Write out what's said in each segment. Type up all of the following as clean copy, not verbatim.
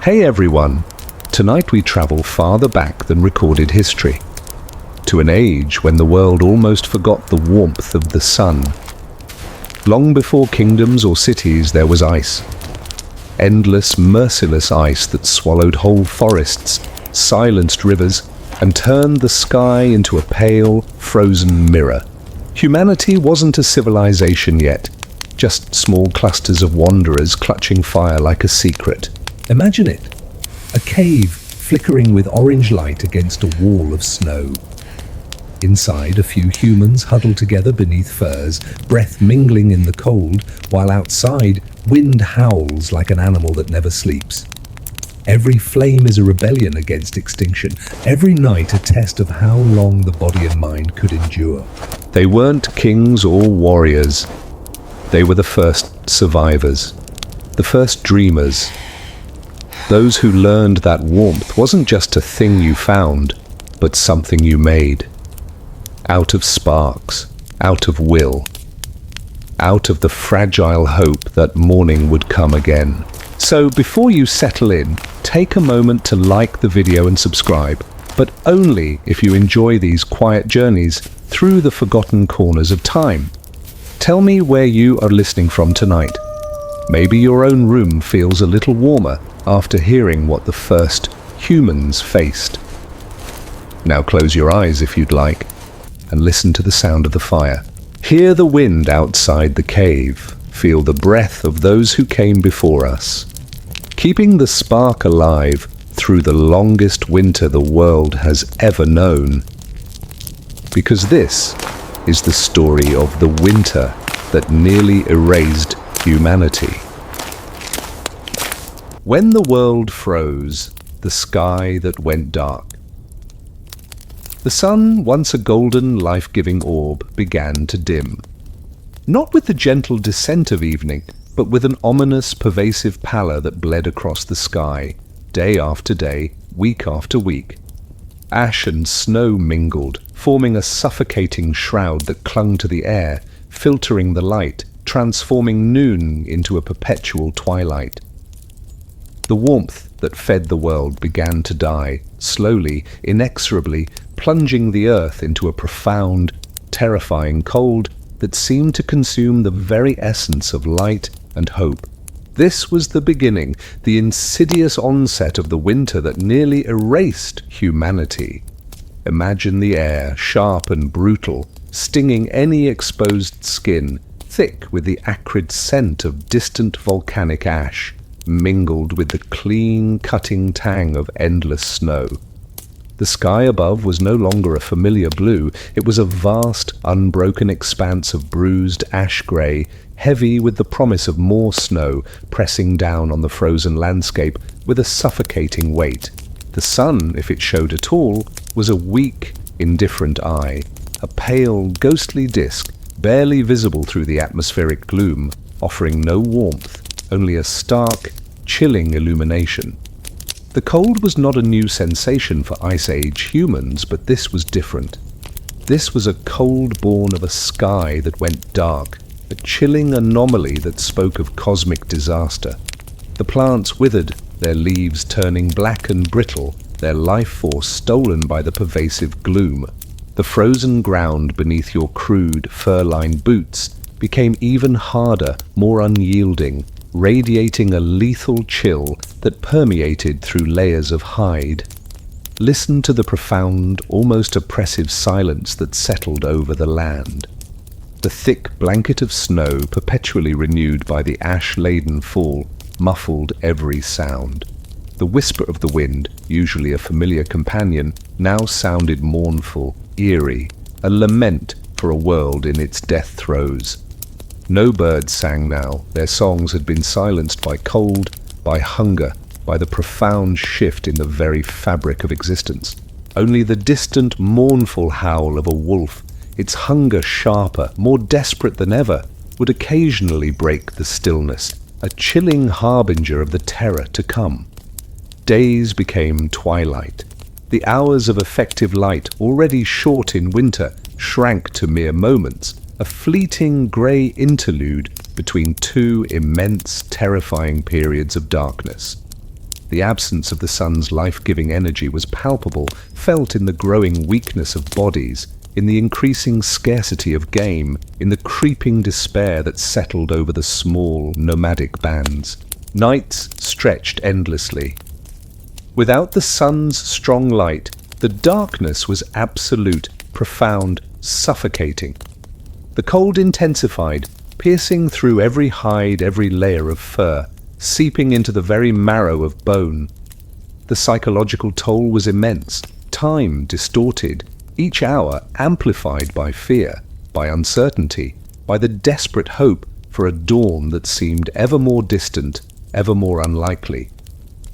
Hey everyone! Tonight we travel farther back than recorded history, to an age when the world almost forgot the warmth of the sun. Long before kingdoms or cities there was ice. Endless, merciless ice that swallowed whole forests, silenced rivers, and turned the sky into a pale, frozen mirror. Humanity wasn't a civilization yet, just small clusters of wanderers clutching fire like a secret. Imagine it, a cave flickering with orange light against a wall of snow. Inside, a few humans huddled together beneath furs, breath mingling in the cold, while outside, wind howls like an animal that never sleeps. Every flame is a rebellion against extinction, every night a test of how long the body and mind could endure. They weren't kings or warriors. They were the first survivors, the first dreamers. Those who learned that warmth wasn't just a thing you found, but something you made. Out of sparks, out of will, out of the fragile hope that morning would come again. So before you settle in, take a moment to like the video and subscribe, but only if you enjoy these quiet journeys through the forgotten corners of time. Tell me where you are listening from tonight. Maybe your own room feels a little warmer after hearing what the first humans faced. Now close your eyes if you'd like, and listen to the sound of the fire. Hear the wind outside the cave. Feel the breath of those who came before us, keeping the spark alive through the longest winter the world has ever known. Because this is the story of the winter that nearly erased humanity. When the world froze, the sky that went dark. The sun, once a golden, life-giving orb, began to dim. Not with the gentle descent of evening, but with an ominous, pervasive pallor that bled across the sky, day after day, week after week. Ash and snow mingled, forming a suffocating shroud that clung to the air, filtering the light, transforming noon into a perpetual twilight. The warmth that fed the world began to die, slowly, inexorably, plunging the earth into a profound, terrifying cold that seemed to consume the very essence of light and hope. This was the beginning, the insidious onset of the winter that nearly erased humanity. Imagine the air, sharp and brutal, stinging any exposed skin, thick with the acrid scent of distant volcanic ash, mingled with the clean, cutting tang of endless snow. The sky above was no longer a familiar blue, it was a vast, unbroken expanse of bruised ash-grey, heavy with the promise of more snow pressing down on the frozen landscape with a suffocating weight. The sun, if it showed at all, was a weak, indifferent eye, a pale, ghostly disk, barely visible through the atmospheric gloom, offering no warmth, only a stark, chilling illumination. The cold was not a new sensation for Ice Age humans, but this was different. This was a cold born of a sky that went dark, a chilling anomaly that spoke of cosmic disaster. The plants withered, their leaves turning black and brittle, their life force stolen by the pervasive gloom. The frozen ground beneath your crude, fur-lined boots became even harder, more unyielding, radiating a lethal chill that permeated through layers of hide. Listen to the profound, almost oppressive silence that settled over the land. The thick blanket of snow, perpetually renewed by the ash-laden fall, muffled every sound. The whisper of the wind, usually a familiar companion, now sounded mournful, eerie, a lament for a world in its death throes. No birds sang now. Their songs had been silenced by cold, by hunger, by the profound shift in the very fabric of existence. Only the distant, mournful howl of a wolf, its hunger sharper, more desperate than ever, would occasionally break the stillness, a chilling harbinger of the terror to come. Days became twilight. The hours of effective light, already short in winter, shrank to mere moments, a fleeting grey interlude between two immense, terrifying periods of darkness. The absence of the sun's life-giving energy was palpable, felt in the growing weakness of bodies, in the increasing scarcity of game, in the creeping despair that settled over the small, nomadic bands. Nights stretched endlessly. Without the sun's strong light, the darkness was absolute, profound, suffocating. The cold intensified, piercing through every hide, every layer of fur, seeping into the very marrow of bone. The psychological toll was immense, time distorted, each hour amplified by fear, by uncertainty, by the desperate hope for a dawn that seemed ever more distant, ever more unlikely.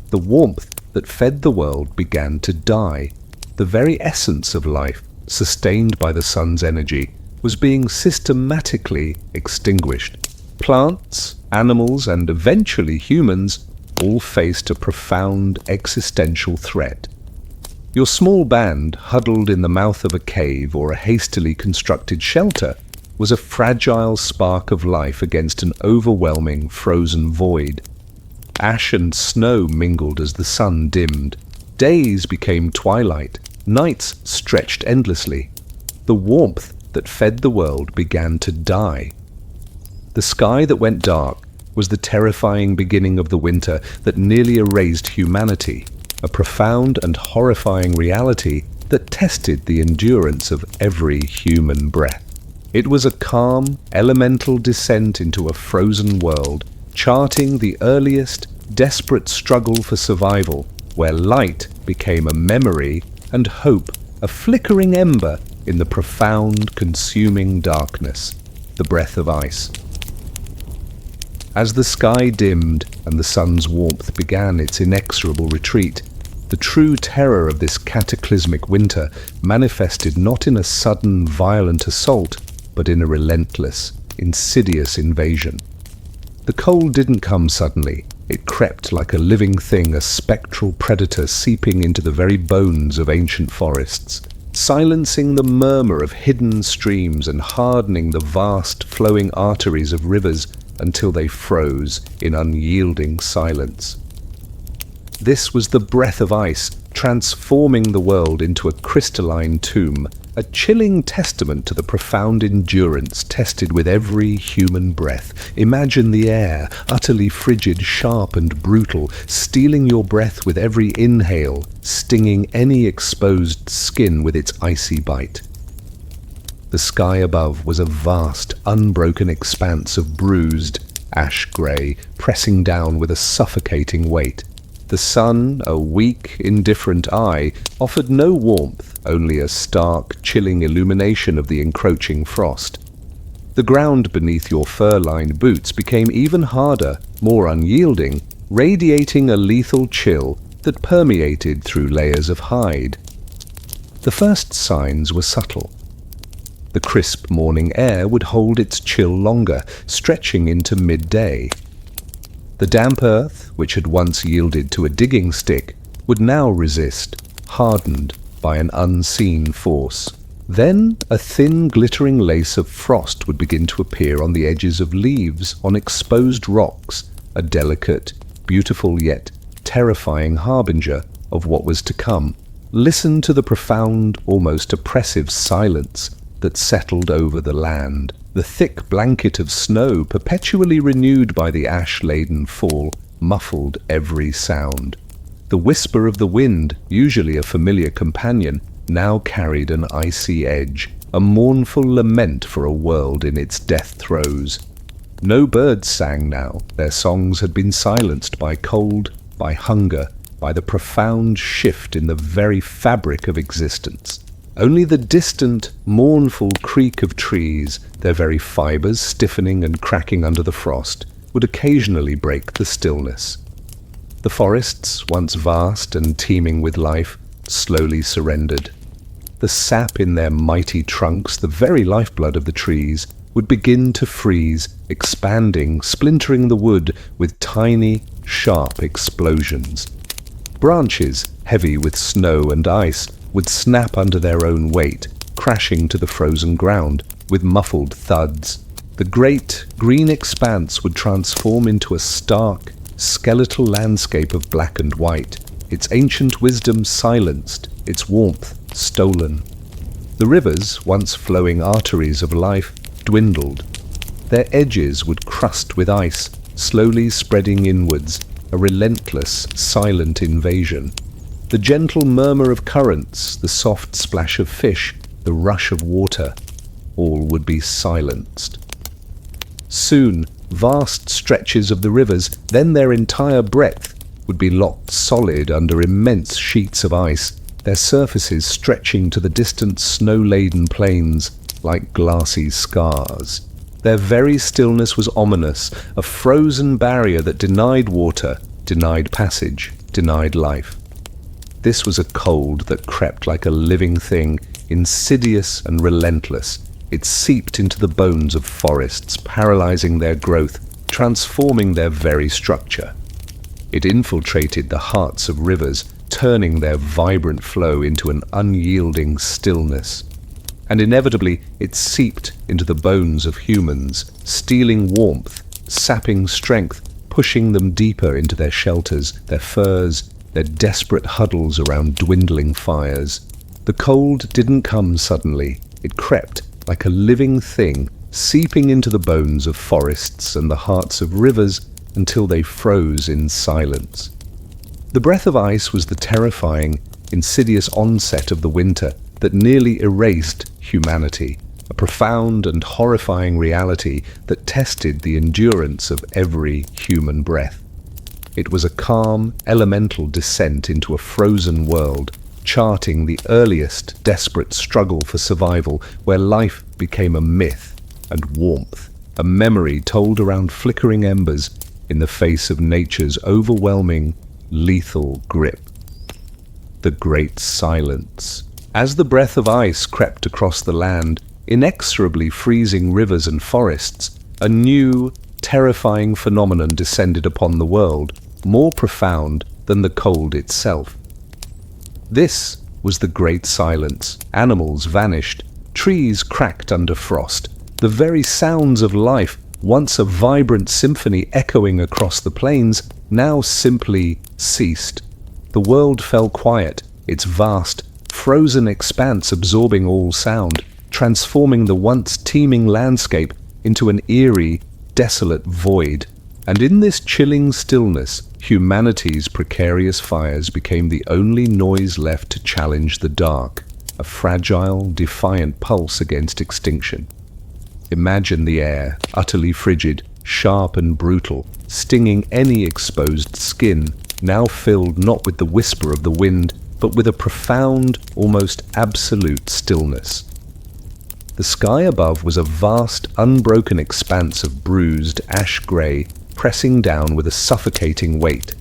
The warmth that fed the world began to die. The very essence of life, sustained by the sun's energy, was being systematically extinguished. Plants, animals, and eventually humans all faced a profound existential threat. Your small band, huddled in the mouth of a cave or a hastily constructed shelter, was a fragile spark of life against an overwhelming frozen void. Ash and snow mingled as the sun dimmed. Days became twilight. Nights stretched endlessly. The warmth that fed the world began to die. The sky that went dark was the terrifying beginning of the winter that nearly erased humanity, a profound and horrifying reality that tested the endurance of every human breath. It was a calm, elemental descent into a frozen world, charting the earliest, desperate struggle for survival, where light became a memory and hope a flickering ember in the profound, consuming darkness, the breath of ice. As the sky dimmed and the sun's warmth began its inexorable retreat, the true terror of this cataclysmic winter manifested not in a sudden, violent assault, but in a relentless, insidious invasion. The cold didn't come suddenly. It crept like a living thing, a spectral predator seeping into the very bones of ancient forests, silencing the murmur of hidden streams and hardening the vast flowing arteries of rivers until they froze in unyielding silence. This was the breath of ice, transforming the world into a crystalline tomb, a chilling testament to the profound endurance tested with every human breath. Imagine the air, utterly frigid, sharp and brutal, stealing your breath with every inhale, stinging any exposed skin with its icy bite. The sky above was a vast, unbroken expanse of bruised, ash-grey, pressing down with a suffocating weight. The sun, a weak, indifferent eye, offered no warmth, only a stark, chilling illumination of the encroaching frost. The ground beneath your fur-lined boots became even harder, more unyielding, radiating a lethal chill that permeated through layers of hide. The first signs were subtle. The crisp morning air would hold its chill longer, stretching into midday. The damp earth, which had once yielded to a digging stick, would now resist, hardened by an unseen force. Then a thin, glittering lace of frost would begin to appear on the edges of leaves, on exposed rocks, a delicate, beautiful yet terrifying harbinger of what was to come. Listen to the profound, almost oppressive silence that settled over the land. The thick blanket of snow, perpetually renewed by the ash-laden fall, muffled every sound. The whisper of the wind, usually a familiar companion, now carried an icy edge, a mournful lament for a world in its death throes. No birds sang now. Their songs had been silenced by cold, by hunger, by the profound shift in the very fabric of existence. Only the distant, mournful creak of trees, their very fibres stiffening and cracking under the frost, would occasionally break the stillness. The forests, once vast and teeming with life, slowly surrendered. The sap in their mighty trunks, the very lifeblood of the trees, would begin to freeze, expanding, splintering the wood with tiny, sharp explosions. Branches, heavy with snow and ice, would snap under their own weight, crashing to the frozen ground with muffled thuds. The great, green expanse would transform into a stark, skeletal landscape of black and white, its ancient wisdom silenced, its warmth stolen. The rivers, once flowing arteries of life, dwindled. Their edges would crust with ice, slowly spreading inwards, a relentless, silent invasion. The gentle murmur of currents, the soft splash of fish, the rush of water, all would be silenced. Soon, vast stretches of the rivers, then their entire breadth, would be locked solid under immense sheets of ice, their surfaces stretching to the distant snow-laden plains like glassy scars. Their very stillness was ominous, a frozen barrier that denied water, denied passage, denied life. This was a cold that crept like a living thing, insidious and relentless. It seeped into the bones of forests, paralyzing their growth, transforming their very structure. It infiltrated the hearts of rivers, turning their vibrant flow into an unyielding stillness. And inevitably it seeped into the bones of humans, stealing warmth, sapping strength, pushing them deeper into their shelters, their furs, their desperate huddles around dwindling fires. The cold didn't come suddenly. It crept like a living thing, seeping into the bones of forests and the hearts of rivers until they froze in silence. The breath of ice was the terrifying, insidious onset of the winter that nearly erased humanity, a profound and horrifying reality that tested the endurance of every human breath. It was a calm, elemental descent into a frozen world, charting the earliest desperate struggle for survival, where life became a myth and warmth, a memory told around flickering embers in the face of nature's overwhelming, lethal grip. The Great Silence. As the breath of ice crept across the land, inexorably freezing rivers and forests, a new, terrifying phenomenon descended upon the world, more profound than the cold itself. This was the Great Silence. Animals vanished, trees cracked under frost. The very sounds of life, once a vibrant symphony echoing across the plains, now simply ceased. The world fell quiet, its vast, frozen expanse absorbing all sound, transforming the once teeming landscape into an eerie, desolate void. And in this chilling stillness, humanity's precarious fires became the only noise left to challenge the dark, a fragile, defiant pulse against extinction. Imagine the air, utterly frigid, sharp and brutal, stinging any exposed skin, now filled not with the whisper of the wind, but with a profound, almost absolute stillness. The sky above was a vast, unbroken expanse of bruised, ash-grey, pressing down with a suffocating weight.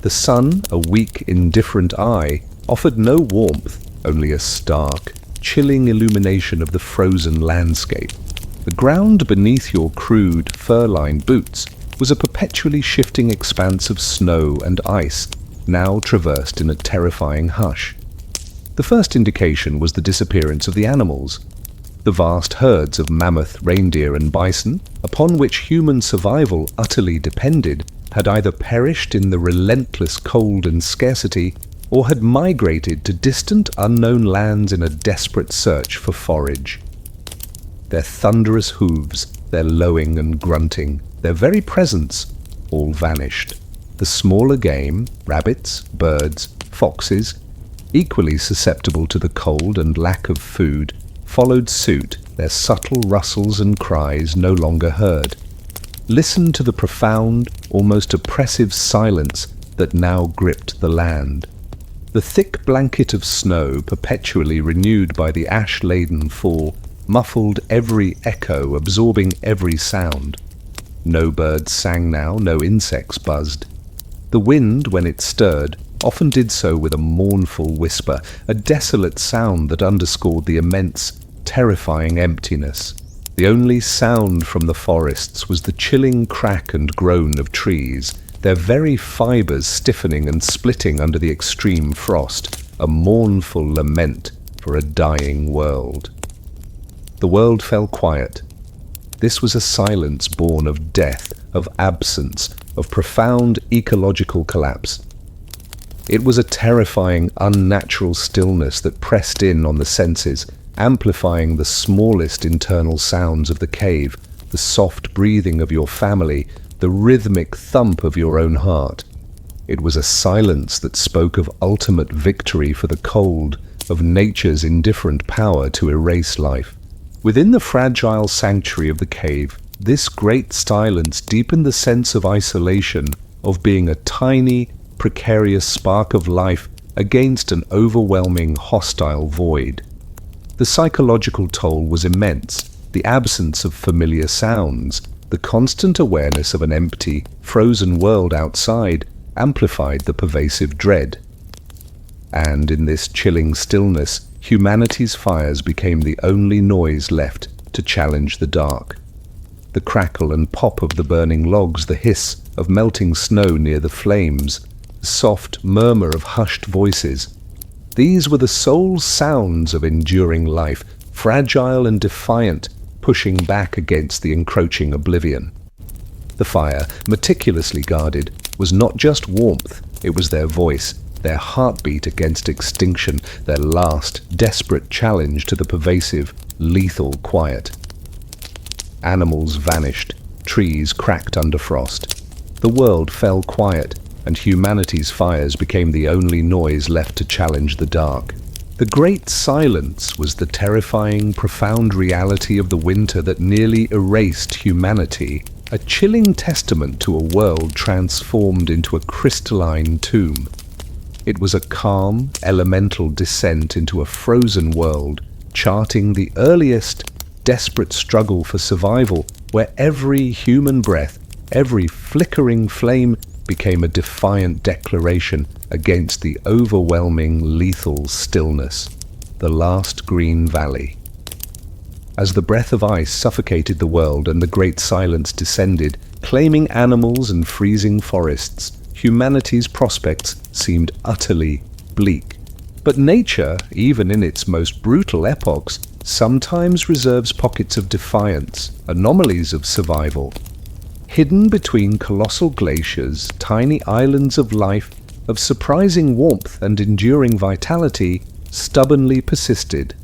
The sun, a weak, indifferent eye, offered no warmth, only a stark, chilling illumination of the frozen landscape. The ground beneath your crude, fur-lined boots was a perpetually shifting expanse of snow and ice, now traversed in a terrifying hush. The first indication was the disappearance of the animals. The vast herds of mammoth, reindeer and bison, upon which human survival utterly depended, had either perished in the relentless cold and scarcity, or had migrated to distant unknown lands in a desperate search for forage. Their thunderous hooves, their lowing and grunting, their very presence, all vanished. The smaller game, rabbits, birds, foxes, equally susceptible to the cold and lack of food, followed suit, their subtle rustles and cries no longer heard. Listen to the profound, almost oppressive silence that now gripped the land. The thick blanket of snow, perpetually renewed by the ash-laden fall, muffled every echo, absorbing every sound. No birds sang now, no insects buzzed. The wind, when it stirred, often did so with a mournful whisper, a desolate sound that underscored the immense, terrifying emptiness. The only sound from the forests was the chilling crack and groan of trees, their very fibers stiffening and splitting under the extreme frost, a mournful lament for a dying world. The world fell quiet. This was a silence born of death, of absence, of profound ecological collapse. It was a terrifying, unnatural stillness that pressed in on the senses, amplifying the smallest internal sounds of the cave, the soft breathing of your family, the rhythmic thump of your own heart. It was a silence that spoke of ultimate victory for the cold, of nature's indifferent power to erase life. Within the fragile sanctuary of the cave, this great silence deepened the sense of isolation, of being a tiny, precarious spark of life against an overwhelming, hostile void. The psychological toll was immense. The absence of familiar sounds, the constant awareness of an empty, frozen world outside, amplified the pervasive dread. And in this chilling stillness, humanity's fires became the only noise left to challenge the dark. The crackle and pop of the burning logs, the hiss of melting snow near the flames, the soft murmur of hushed voices. These were the sole sounds of enduring life, fragile and defiant, pushing back against the encroaching oblivion. The fire, meticulously guarded, was not just warmth, it was their voice, their heartbeat against extinction, their last, desperate challenge to the pervasive, lethal quiet. Animals vanished, trees cracked under frost. The world fell quiet, and humanity's fires became the only noise left to challenge the dark. The great silence was the terrifying, profound reality of the winter that nearly erased humanity, a chilling testament to a world transformed into a crystalline tomb. It was a calm, elemental descent into a frozen world, charting the earliest, desperate struggle for survival, where every human breath, every flickering flame became a defiant declaration against the overwhelming, lethal stillness. The last green valley. As the breath of ice suffocated the world and the great silence descended, claiming animals and freezing forests, humanity's prospects seemed utterly bleak. But nature, even in its most brutal epochs, sometimes reserves pockets of defiance, anomalies of survival. Hidden between colossal glaciers, tiny islands of life, of surprising warmth and enduring vitality, stubbornly persisted.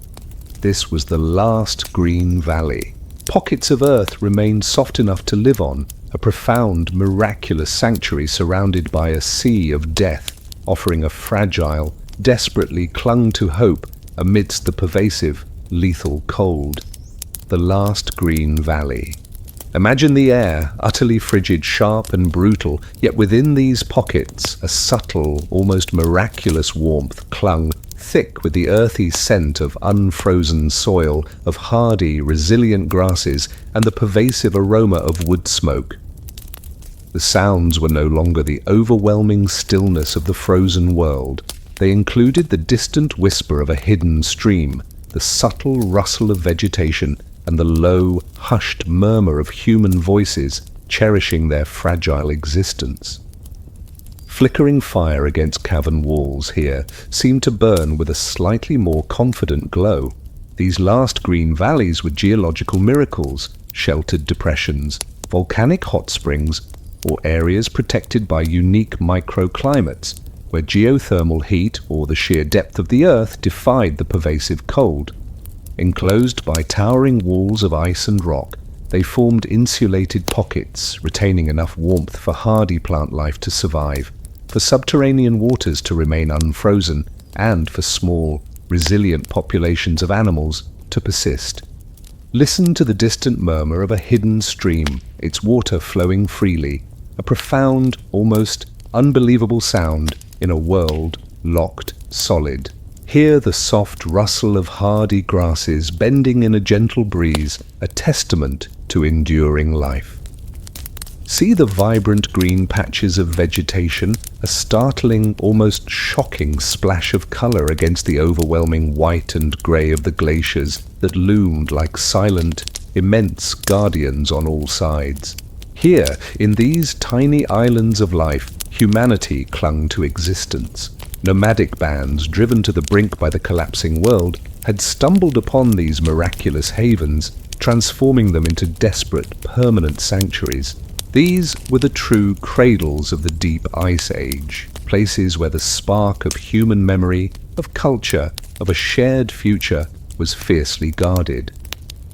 This was the last green valley. Pockets of earth remained soft enough to live on, a profound, miraculous sanctuary surrounded by a sea of death, offering a fragile, desperately clung to hope amidst the pervasive, lethal cold. The last green valley. Imagine the air, utterly frigid, sharp and brutal, yet within these pockets a subtle, almost miraculous warmth clung, thick with the earthy scent of unfrozen soil, of hardy, resilient grasses, and the pervasive aroma of wood smoke. The sounds were no longer the overwhelming stillness of the frozen world. They included the distant whisper of a hidden stream, the subtle rustle of vegetation, and the low, hushed murmur of human voices cherishing their fragile existence. Flickering fire against cavern walls here seemed to burn with a slightly more confident glow. These last green valleys were geological miracles, sheltered depressions, volcanic hot springs, or areas protected by unique microclimates, where geothermal heat or the sheer depth of the earth defied the pervasive cold. Enclosed by towering walls of ice and rock, they formed insulated pockets, retaining enough warmth for hardy plant life to survive, for subterranean waters to remain unfrozen, and for small, resilient populations of animals to persist. Listen to the distant murmur of a hidden stream, its water flowing freely, a profound, almost unbelievable sound in a world locked solid. Hear the soft rustle of hardy grasses bending in a gentle breeze, a testament to enduring life. See the vibrant green patches of vegetation, a startling, almost shocking splash of color against the overwhelming white and gray of the glaciers that loomed like silent, immense guardians on all sides. Here, in these tiny islands of life, humanity clung to existence. Nomadic bands, driven to the brink by the collapsing world, had stumbled upon these miraculous havens, transforming them into desperate, permanent sanctuaries. These were the true cradles of the deep ice age, places where the spark of human memory, of culture, of a shared future was fiercely guarded.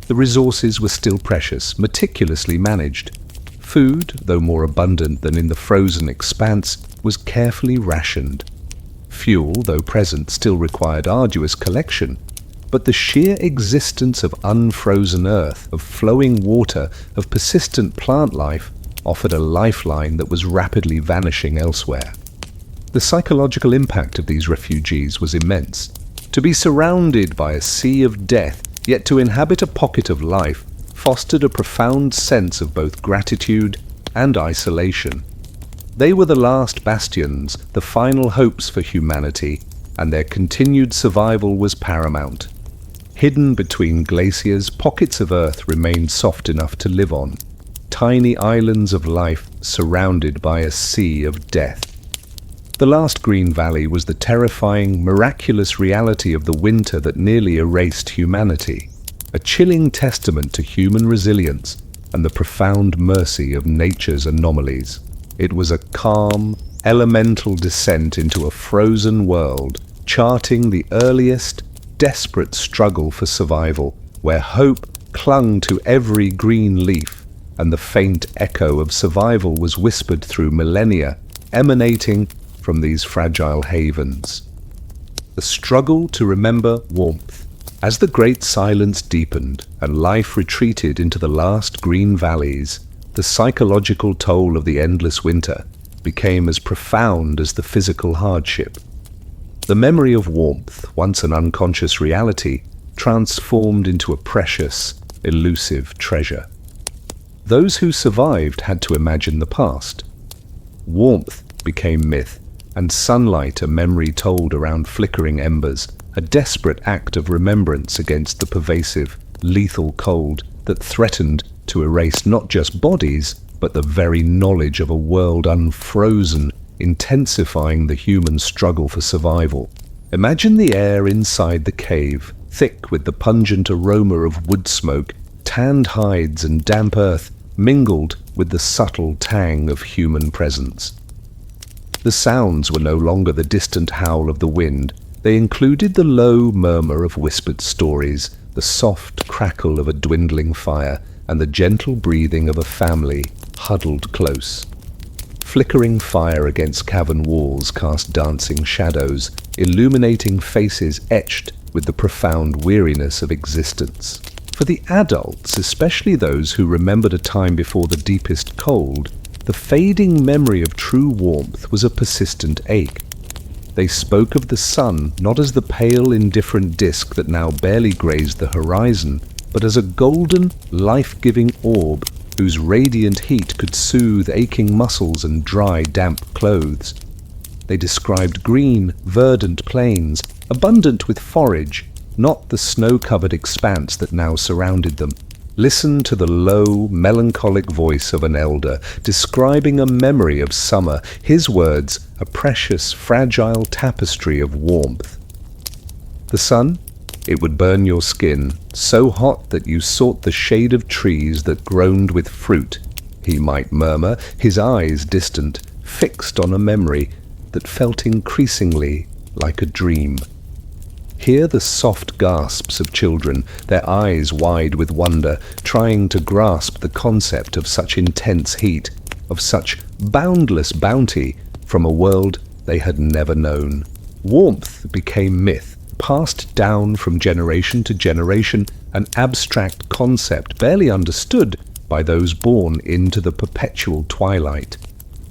The resources were still precious, meticulously managed. Food, though more abundant than in the frozen expanse, was carefully rationed. Fuel, though present, still required arduous collection, but the sheer existence of unfrozen earth, of flowing water, of persistent plant life, offered a lifeline that was rapidly vanishing elsewhere. The psychological impact of these refugees was immense. To be surrounded by a sea of death, yet to inhabit a pocket of life, fostered a profound sense of both gratitude and isolation. They were the last bastions, the final hopes for humanity, and their continued survival was paramount. Hidden between glaciers, pockets of earth remained soft enough to live on, tiny islands of life surrounded by a sea of death. The last green valley was the terrifying, miraculous reality of the winter that nearly erased humanity, a chilling testament to human resilience and the profound mercy of nature's anomalies. It was a calm, elemental descent into a frozen world, charting the earliest, desperate struggle for survival, where hope clung to every green leaf, and the faint echo of survival was whispered through millennia, emanating from these fragile havens. The struggle to remember warmth. As the great silence deepened and life retreated into the last green valleys, the psychological toll of the endless winter became as profound as the physical hardship. The memory of warmth, once an unconscious reality, transformed into a precious, elusive treasure. Those who survived had to imagine the past. Warmth became myth, and sunlight a memory told around flickering embers, a desperate act of remembrance against the pervasive, lethal cold that threatened to erase not just bodies, but the very knowledge of a world unfrozen, intensifying the human struggle for survival. Imagine the air inside the cave, thick with the pungent aroma of wood smoke, tanned hides and damp earth mingled with the subtle tang of human presence. The sounds were no longer the distant howl of the wind. They included the low murmur of whispered stories, the soft crackle of a dwindling fire, and the gentle breathing of a family huddled close. Flickering fire against cavern walls cast dancing shadows, illuminating faces etched with the profound weariness of existence. For the adults, especially those who remembered a time before the deepest cold, the fading memory of true warmth was a persistent ache. They spoke of the sun not as the pale, indifferent disk that now barely grazed the horizon, but as a golden, life-giving orb whose radiant heat could soothe aching muscles and dry, damp clothes. They described green, verdant plains, abundant with forage, not the snow-covered expanse that now surrounded them. Listen to the low, melancholic voice of an elder, describing a memory of summer, his words, a precious, fragile tapestry of warmth. The sun? It would burn your skin, so hot that you sought the shade of trees that groaned with fruit, he might murmur, his eyes distant, fixed on a memory that felt increasingly like a dream. Hear the soft gasps of children, their eyes wide with wonder, trying to grasp the concept of such intense heat, of such boundless bounty from a world they had never known. Warmth became myth, passed down from generation to generation, an abstract concept barely understood by those born into the perpetual twilight.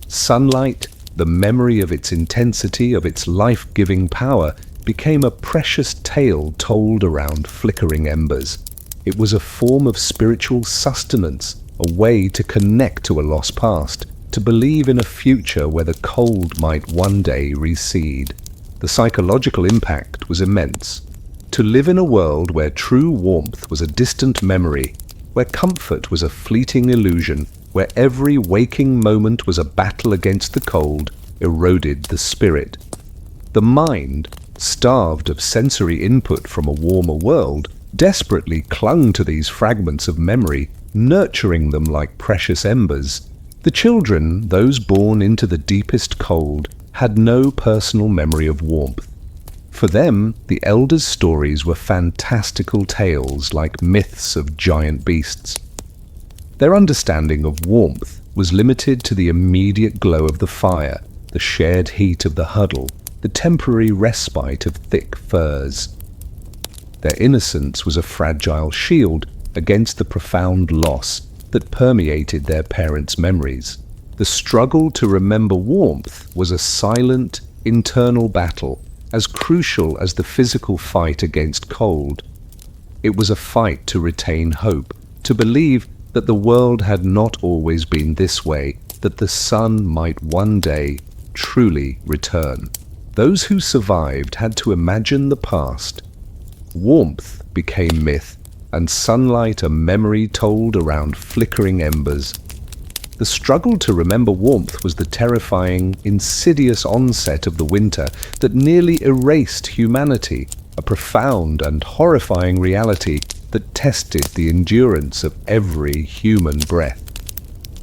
Sunlight, the memory of its intensity, of its life-giving power, became a precious tale told around flickering embers. It was a form of spiritual sustenance, a way to connect to a lost past, to believe in a future where the cold might one day recede. The psychological impact was immense. To live in a world where true warmth was a distant memory, where comfort was a fleeting illusion, where every waking moment was a battle against the cold, eroded the spirit. The mind, starved of sensory input from a warmer world, desperately clung to these fragments of memory, nurturing them like precious embers. The children, those born into the deepest cold, had no personal memory of warmth. For them, the elders' stories were fantastical tales like myths of giant beasts. Their understanding of warmth was limited to the immediate glow of the fire, the shared heat of the huddle, the temporary respite of thick furs. Their innocence was a fragile shield against the profound loss that permeated their parents' memories. The struggle to remember warmth was a silent, internal battle, as crucial as the physical fight against cold. It was a fight to retain hope, to believe that the world had not always been this way, that the sun might one day truly return. Those who survived had to imagine the past. Warmth became myth, and sunlight a memory told around flickering embers. The struggle to remember warmth was the terrifying, insidious onset of the winter that nearly erased humanity, a profound and horrifying reality that tested the endurance of every human breath.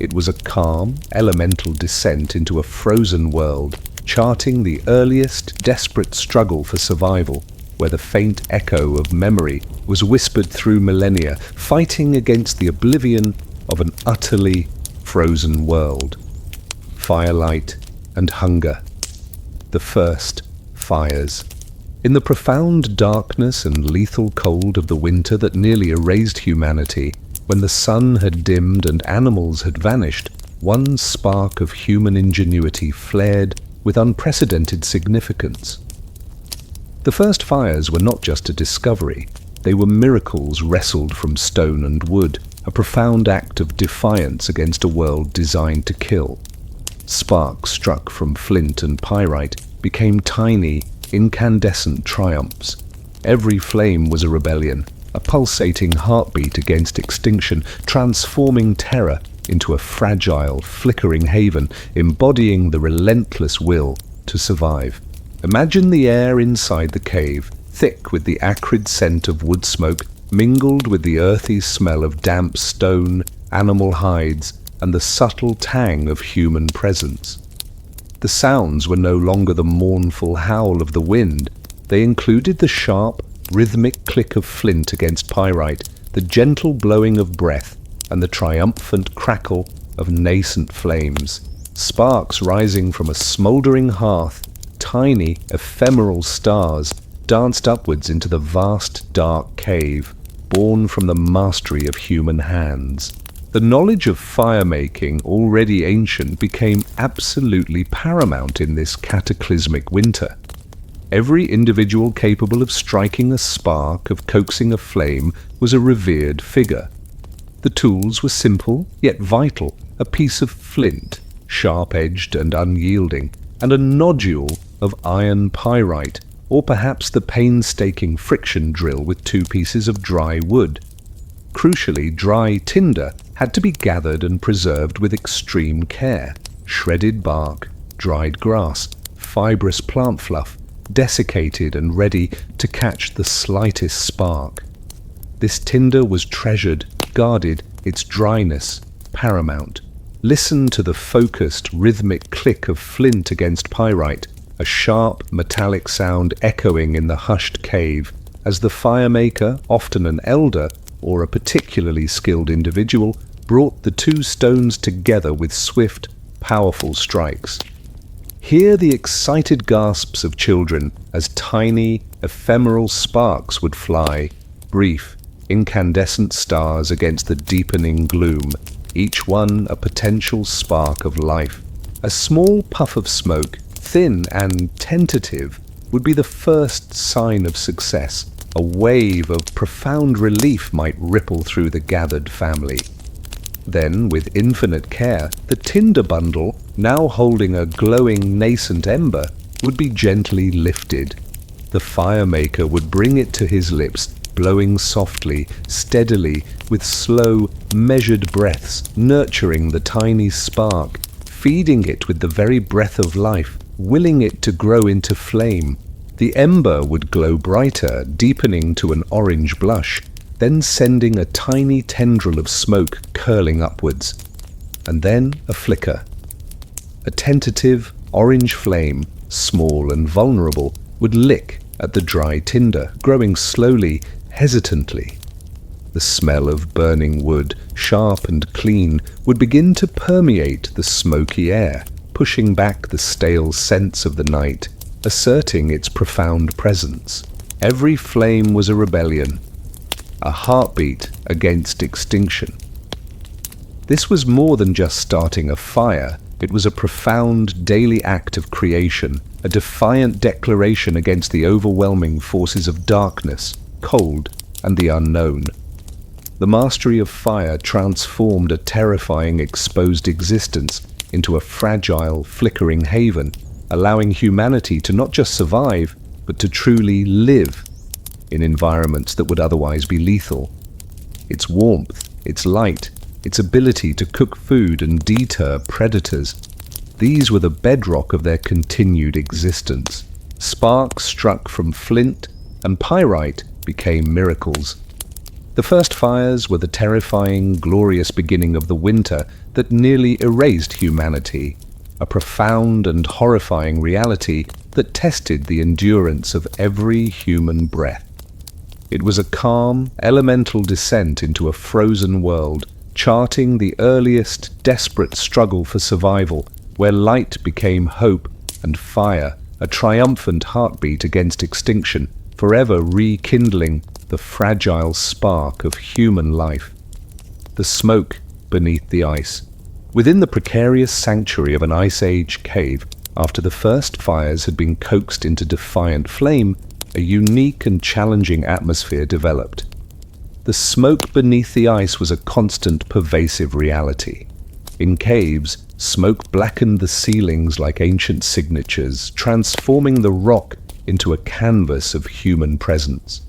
It was a calm, elemental descent into a frozen world, charting the earliest, desperate struggle for survival, where the faint echo of memory was whispered through millennia, fighting against the oblivion of an utterly frozen world. Firelight and hunger. The first fires. In the profound darkness and lethal cold of the winter that nearly erased humanity, when the sun had dimmed and animals had vanished, one spark of human ingenuity flared with unprecedented significance. The first fires were not just a discovery, they were miracles wrestled from stone and wood, a profound act of defiance against a world designed to kill. Sparks struck from flint and pyrite became tiny, incandescent triumphs. Every flame was a rebellion, a pulsating heartbeat against extinction, transforming terror into a fragile, flickering haven, embodying the relentless will to survive. Imagine the air inside the cave, thick with the acrid scent of wood smoke, mingled with the earthy smell of damp stone, animal hides, and the subtle tang of human presence. The sounds were no longer the mournful howl of the wind. They included the sharp, rhythmic click of flint against pyrite, the gentle blowing of breath, and the triumphant crackle of nascent flames. Sparks rising from a smouldering hearth, tiny, ephemeral stars danced upwards into the vast, dark cave, born from the mastery of human hands. The knowledge of fire-making, already ancient, became absolutely paramount in this cataclysmic winter. Every individual capable of striking a spark, of coaxing a flame, was a revered figure. The tools were simple, yet vital, a piece of flint, sharp-edged and unyielding, and a nodule of iron pyrite, or perhaps the painstaking friction drill with 2 pieces of dry wood. Crucially, dry tinder had to be gathered and preserved with extreme care. Shredded bark, dried grass, fibrous plant fluff, desiccated and ready to catch the slightest spark. This tinder was treasured, guarded, its dryness paramount. Listen to the focused, rhythmic click of flint against pyrite, a sharp, metallic sound echoing in the hushed cave, as the firemaker, often an elder or a particularly skilled individual, brought the 2 stones together with swift, powerful strikes. Hear the excited gasps of children as tiny, ephemeral sparks would fly, brief, incandescent stars against the deepening gloom, each one a potential spark of life. A small puff of smoke, thin and tentative, would be the first sign of success. A wave of profound relief might ripple through the gathered family. Then, with infinite care, the tinder bundle, now holding a glowing nascent ember, would be gently lifted. The firemaker would bring it to his lips, blowing softly, steadily, with slow, measured breaths, nurturing the tiny spark, feeding it with the very breath of life, willing it to grow into flame. The ember would glow brighter, deepening to an orange blush, then sending a tiny tendril of smoke curling upwards. and then a flicker. A tentative, orange flame, small and vulnerable, would lick at the dry tinder, growing slowly, hesitantly. The smell of burning wood, sharp and clean, would begin to permeate the smoky air, pushing back the stale scents of the night, asserting its profound presence. Every flame was a rebellion, a heartbeat against extinction. This was more than just starting a fire. It was a profound daily act of creation, a defiant declaration against the overwhelming forces of darkness, cold, and the unknown. The mastery of fire transformed a terrifying exposed existence into a fragile, flickering haven, allowing humanity to not just survive, but to truly live in environments that would otherwise be lethal. Its warmth, its light, its ability to cook food and deter predators, these were the bedrock of their continued existence. Sparks struck from flint and pyrite became miracles. The first fires were the terrifying, glorious beginning of the winter that nearly erased humanity, a profound and horrifying reality that tested the endurance of every human breath. It was a calm, elemental descent into a frozen world, charting the earliest, desperate struggle for survival, where light became hope and fire, a triumphant heartbeat against extinction, forever rekindling the fragile spark of human life. The smoke beneath the ice. Within the precarious sanctuary of an Ice Age cave, after the first fires had been coaxed into defiant flame, a unique and challenging atmosphere developed. The smoke beneath the ice was a constant, pervasive reality. In caves, smoke blackened the ceilings like ancient signatures, transforming the rock into a canvas of human presence.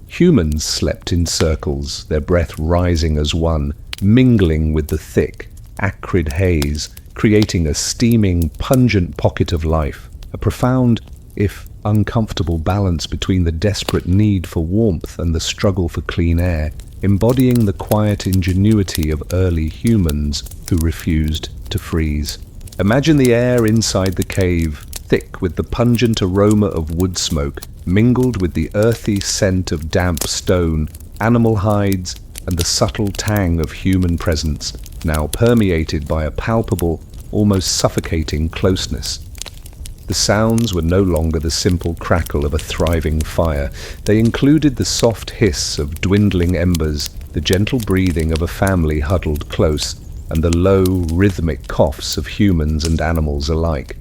Humans slept in circles, their breath rising as one, mingling with the thick, acrid haze, creating a steaming, pungent pocket of life, a profound, if uncomfortable balance between the desperate need for warmth and the struggle for clean air, embodying the quiet ingenuity of early humans who refused to freeze. Imagine the air inside the cave, thick with the pungent aroma of wood smoke, mingled with the earthy scent of damp stone, animal hides, and the subtle tang of human presence, now permeated by a palpable, almost suffocating closeness. The sounds were no longer the simple crackle of a thriving fire. They included the soft hiss of dwindling embers, the gentle breathing of a family huddled close, and the low, rhythmic coughs of humans and animals alike.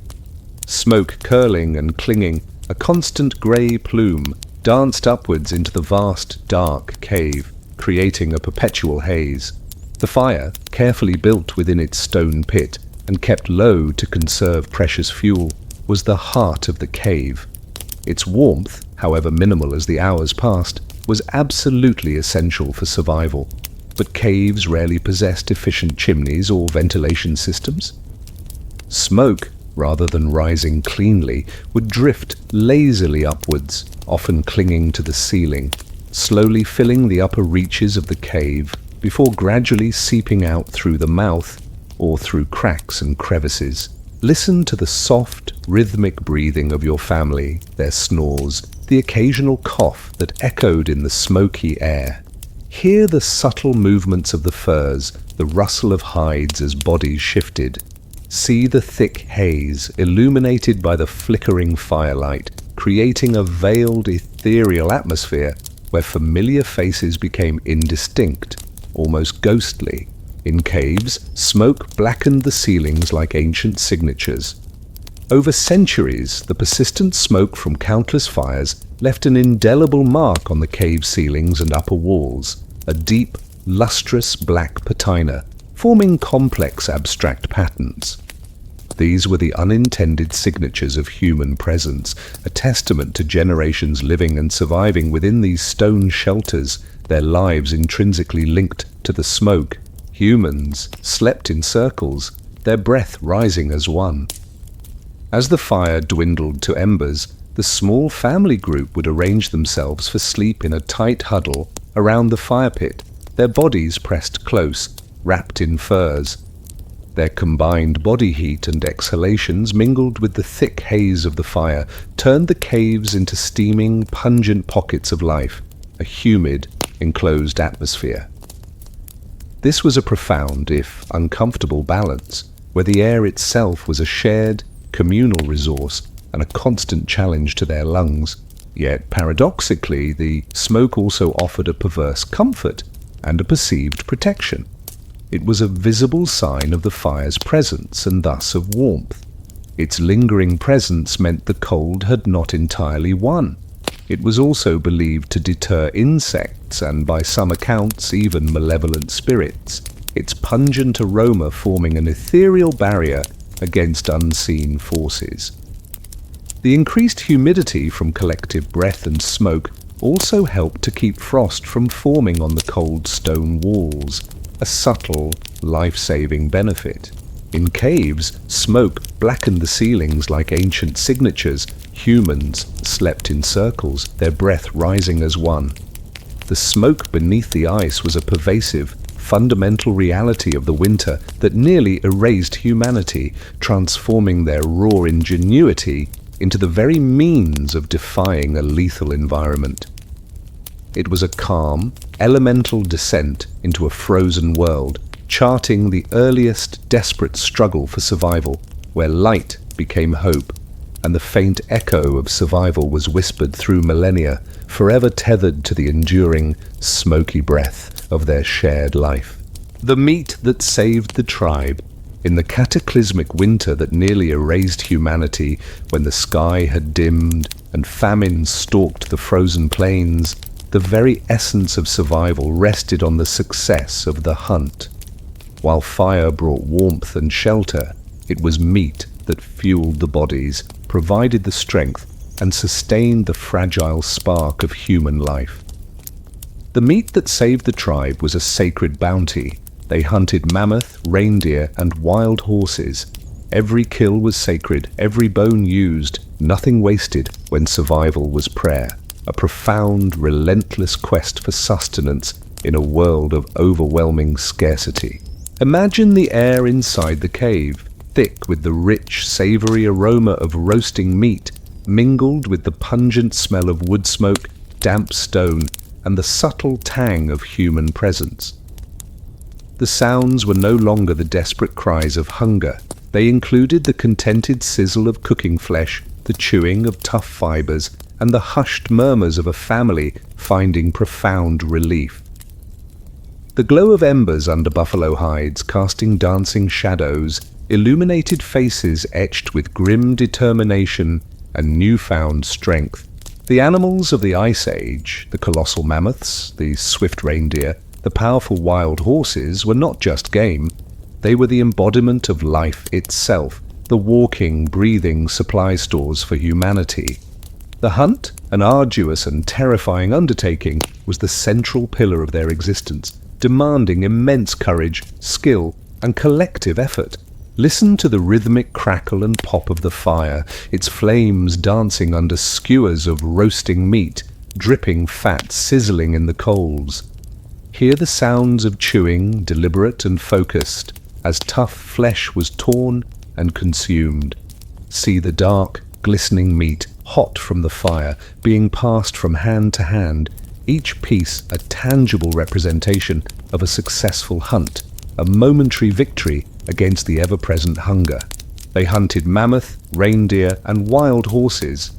Smoke curling and clinging, a constant grey plume, danced upwards into the vast, dark cave, creating a perpetual haze. The fire, carefully built within its stone pit and kept low to conserve precious fuel, was the heart of the cave. Its warmth, however minimal as the hours passed, was absolutely essential for survival. But caves rarely possessed efficient chimneys or ventilation systems. Smoke, rather than rising cleanly, would drift lazily upwards, often clinging to the ceiling, slowly filling the upper reaches of the cave before gradually seeping out through the mouth or through cracks and crevices. Listen to the soft, rhythmic breathing of your family, their snores, the occasional cough that echoed in the smoky air. Hear the subtle movements of the furs, the rustle of hides as bodies shifted. See the thick haze illuminated by the flickering firelight, creating a veiled, ethereal atmosphere where familiar faces became indistinct, almost ghostly. In caves, smoke blackened the ceilings like ancient signatures. Over centuries, the persistent smoke from countless fires left an indelible mark on the cave ceilings and upper walls, a deep, lustrous black patina, forming complex abstract patterns. These were the unintended signatures of human presence, a testament to generations living and surviving within these stone shelters, their lives intrinsically linked to the smoke. Humans slept in circles, their breath rising as one. As the fire dwindled to embers, the small family group would arrange themselves for sleep in a tight huddle around the fire pit, their bodies pressed close, wrapped in furs, Their combined body heat and exhalations, mingled with the thick haze of the fire, turned the caves into steaming, pungent pockets of life, a humid, enclosed atmosphere. This was a profound, if uncomfortable, balance, where the air itself was a shared, communal resource and a constant challenge to their lungs. Yet, paradoxically, the smoke also offered a perverse comfort and a perceived protection. It was a visible sign of the fire's presence and thus of warmth. Its lingering presence meant the cold had not entirely won. It was also believed to deter insects and, by some accounts, even malevolent spirits, its pungent aroma forming an ethereal barrier against unseen forces. The increased humidity from collective breath and smoke also helped to keep frost from forming on the cold stone walls, a subtle, life-saving benefit. In caves, smoke blackened the ceilings like ancient signatures. Humans slept in circles, their breath rising as one. The smoke beneath the ice was a pervasive, fundamental reality of the winter that nearly erased humanity, transforming their raw ingenuity into the very means of defying a lethal environment. It was a calm, elemental descent into a frozen world, charting the earliest desperate struggle for survival, where light became hope, and the faint echo of survival was whispered through millennia, forever tethered to the enduring, smoky breath of their shared life. The meat that saved the tribe. In the cataclysmic winter that nearly erased humanity, when the sky had dimmed and famine stalked the frozen plains, the very essence of survival rested on the success of the hunt. While fire brought warmth and shelter, it was meat that fueled the bodies, provided the strength, and sustained the fragile spark of human life. The meat that saved the tribe was a sacred bounty. They hunted mammoth, reindeer, and wild horses. Every kill was sacred, every bone used, nothing wasted when survival was prayer. A profound, relentless quest for sustenance in a world of overwhelming scarcity. Imagine the air inside the cave, thick with the rich, savory aroma of roasting meat, mingled with the pungent smell of wood smoke, damp stone, and the subtle tang of human presence. The sounds were no longer the desperate cries of hunger. They included the contented sizzle of cooking flesh, the chewing of tough fibers, and the hushed murmurs of a family finding profound relief. The glow of embers under buffalo hides, casting dancing shadows, illuminated faces etched with grim determination and newfound strength. The animals of the Ice Age, the colossal mammoths, the swift reindeer, the powerful wild horses, were not just game. They were the embodiment of life itself, the walking, breathing supply stores for humanity. The hunt, an arduous and terrifying undertaking, was the central pillar of their existence, demanding immense courage, skill, and collective effort. Listen to the rhythmic crackle and pop of the fire, its flames dancing under skewers of roasting meat, dripping fat sizzling in the coals. Hear the sounds of chewing, deliberate and focused, as tough flesh was torn and consumed. See the dark, glistening meat, hot from the fire, being passed from hand to hand, each piece a tangible representation of a successful hunt, a momentary victory against the ever-present hunger. They hunted mammoth, reindeer, and wild horses.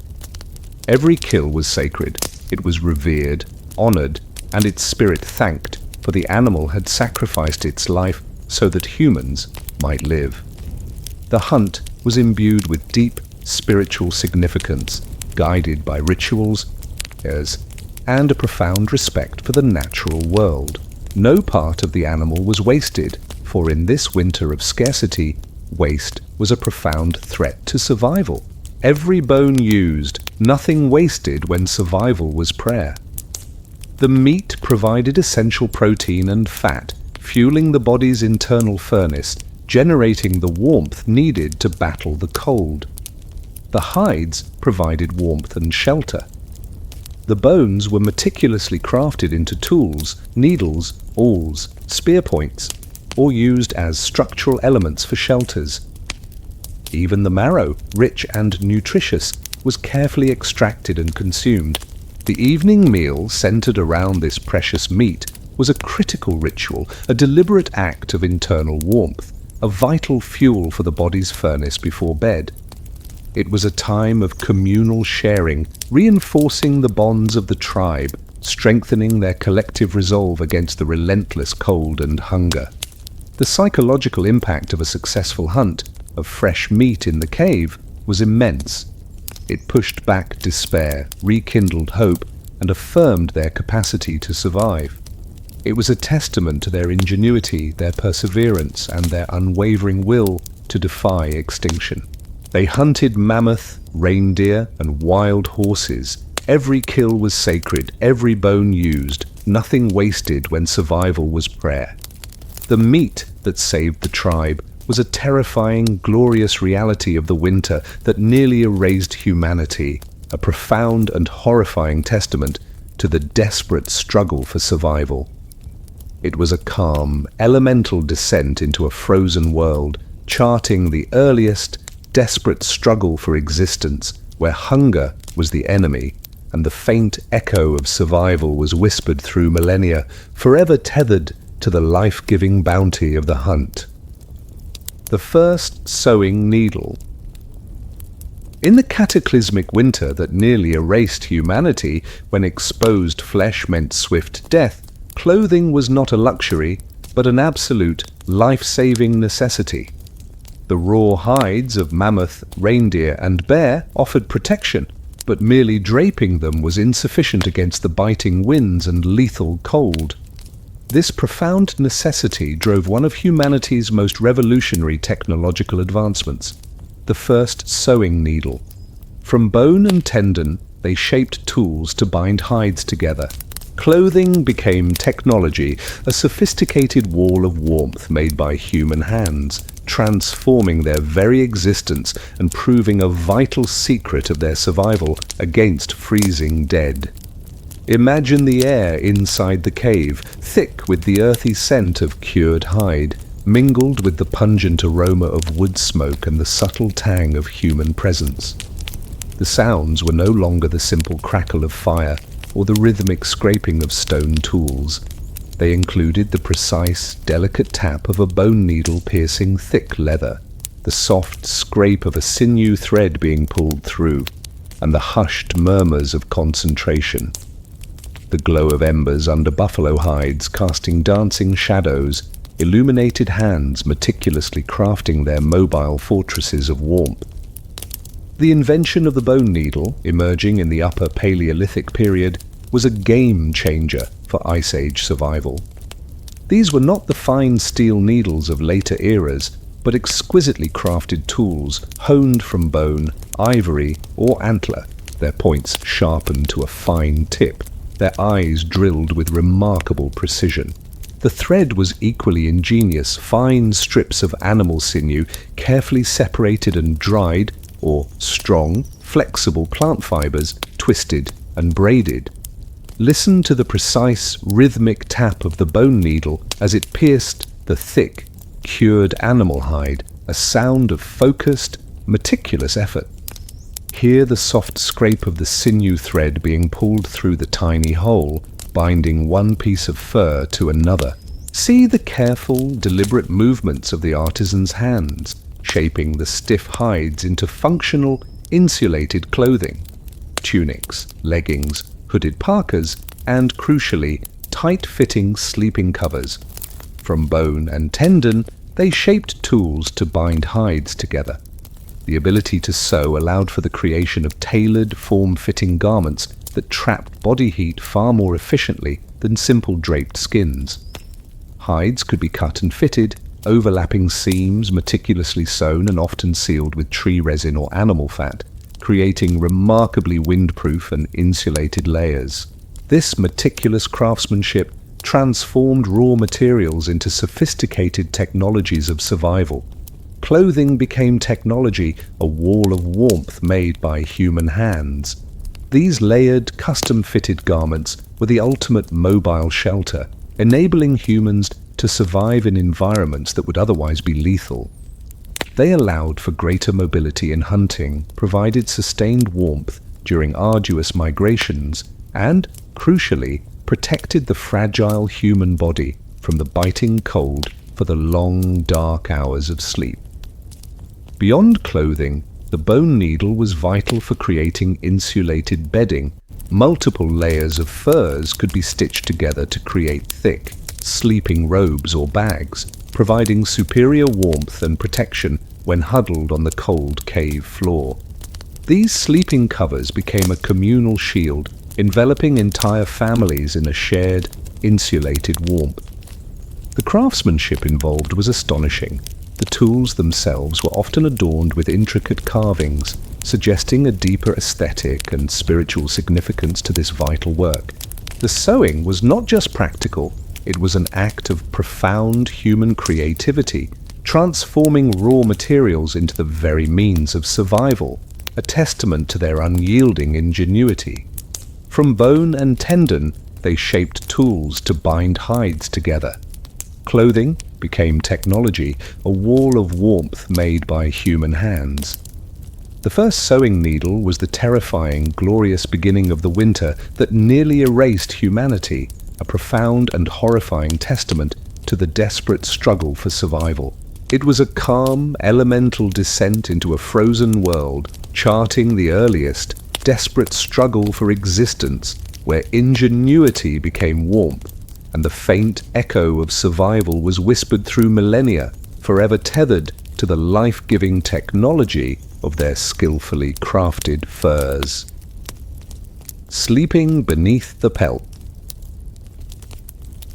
Every kill was sacred. It was revered, honored, and its spirit thanked, for the animal had sacrificed its life so that humans might live. The hunt was imbued with deep spiritual significance, guided by rituals, and a profound respect for the natural world. No part of the animal was wasted, for in this winter of scarcity, waste was a profound threat to survival. Every bone used, nothing wasted when survival was prayer. The meat provided essential protein and fat, fueling the body's internal furnace, generating the warmth needed to battle the cold. The hides provided warmth and shelter. The bones were meticulously crafted into tools, needles, awls, spear points. or used as structural elements for shelters. Even the marrow, rich and nutritious, was carefully extracted and consumed. The evening meal centered around this precious meat was a critical ritual, a deliberate act of internal warmth, a vital fuel for the body's furnace before bed. It was a time of communal sharing, reinforcing the bonds of the tribe, strengthening their collective resolve against the relentless cold and hunger. The psychological impact of a successful hunt of fresh meat in the cave was immense. It pushed back despair, rekindled hope, and affirmed their capacity to survive. It was a testament to their ingenuity, their perseverance, and their unwavering will to defy extinction. They hunted mammoth, reindeer, and wild horses. Every kill was sacred, every bone used, nothing wasted when survival was prayer. The meat that saved the tribe was a terrifying, glorious reality of the winter that nearly erased humanity, a profound and horrifying testament to the desperate struggle for survival. It was a calm, elemental descent into a frozen world, charting the earliest, desperate struggle for existence, where hunger was the enemy, and the faint echo of survival was whispered through millennia, forever tethered to the life-giving bounty of the hunt. The first sewing needle. In the cataclysmic winter that nearly erased humanity, when exposed flesh meant swift death, clothing was not a luxury, but an absolute, life-saving necessity. The raw hides of mammoth, reindeer, and bear offered protection, but merely draping them was insufficient against the biting winds and lethal cold. This profound necessity drove one of humanity's most revolutionary technological advancements, the first sewing needle. From bone and tendon, they shaped tools to bind hides together. Clothing became technology, a sophisticated wall of warmth made by human hands, transforming their very existence and proving a vital secret of their survival against freezing dead. Imagine the air inside the cave, thick with the earthy scent of cured hide, mingled with the pungent aroma of wood smoke and the subtle tang of human presence. The sounds were no longer the simple crackle of fire or the rhythmic scraping of stone tools. They included the precise, delicate tap of a bone needle piercing thick leather, the soft scrape of a sinew thread being pulled through, and the hushed murmurs of concentration. The glow of embers under buffalo hides casting dancing shadows, illuminated hands meticulously crafting their mobile fortresses of warmth. The invention of the bone needle, emerging in the Upper Paleolithic period, was a game-changer for Ice Age survival. These were not the fine steel needles of later eras, but exquisitely crafted tools honed from bone, ivory, or antler, their points sharpened to a fine tip, their eyes drilled with remarkable precision. The thread was equally ingenious, fine strips of animal sinew carefully separated and dried, or strong, flexible plant fibers twisted and braided. Listen to the precise, rhythmic tap of the bone needle as it pierced the thick, cured animal hide, a sound of focused, meticulous effort. Hear the soft scrape of the sinew thread being pulled through the tiny hole, binding one piece of fur to another. See the careful, deliberate movements of the artisan's hands, shaping the stiff hides into functional, insulated clothing. Tunics, leggings, hooded parkas, and, crucially, tight-fitting sleeping covers. From bone and tendon, they shaped tools to bind hides together. The ability to sew allowed for the creation of tailored, form-fitting garments that trapped body heat far more efficiently than simple draped skins. Hides could be cut and fitted, overlapping seams meticulously sewn and often sealed with tree resin or animal fat, creating remarkably windproof and insulated layers. This meticulous craftsmanship transformed raw materials into sophisticated technologies of survival. Clothing became technology, a wall of warmth made by human hands. These layered, custom-fitted garments were the ultimate mobile shelter, enabling humans to survive in environments that would otherwise be lethal. They allowed for greater mobility in hunting, provided sustained warmth during arduous migrations, and, crucially, protected the fragile human body from the biting cold for the long, dark hours of sleep. Beyond clothing, the bone needle was vital for creating insulated bedding. Multiple layers of furs could be stitched together to create thick, sleeping robes or bags, providing superior warmth and protection when huddled on the cold cave floor. These sleeping covers became a communal shield, enveloping entire families in a shared, insulated warmth. The craftsmanship involved was astonishing. The tools themselves were often adorned with intricate carvings, suggesting a deeper aesthetic and spiritual significance to this vital work. The sewing was not just practical, it was an act of profound human creativity, transforming raw materials into the very means of survival, a testament to their unyielding ingenuity. From bone and tendon, they shaped tools to bind hides together. Clothing became technology, a wall of warmth made by human hands. The first sewing needle was the terrifying, glorious beginning of the winter that nearly erased humanity, a profound and horrifying testament to the desperate struggle for survival. It was a calm, elemental descent into a frozen world, charting the earliest, desperate struggle for existence, where ingenuity became warmth, and the faint echo of survival was whispered through millennia, forever tethered to the life-giving technology of their skillfully crafted furs. Sleeping beneath the pelt.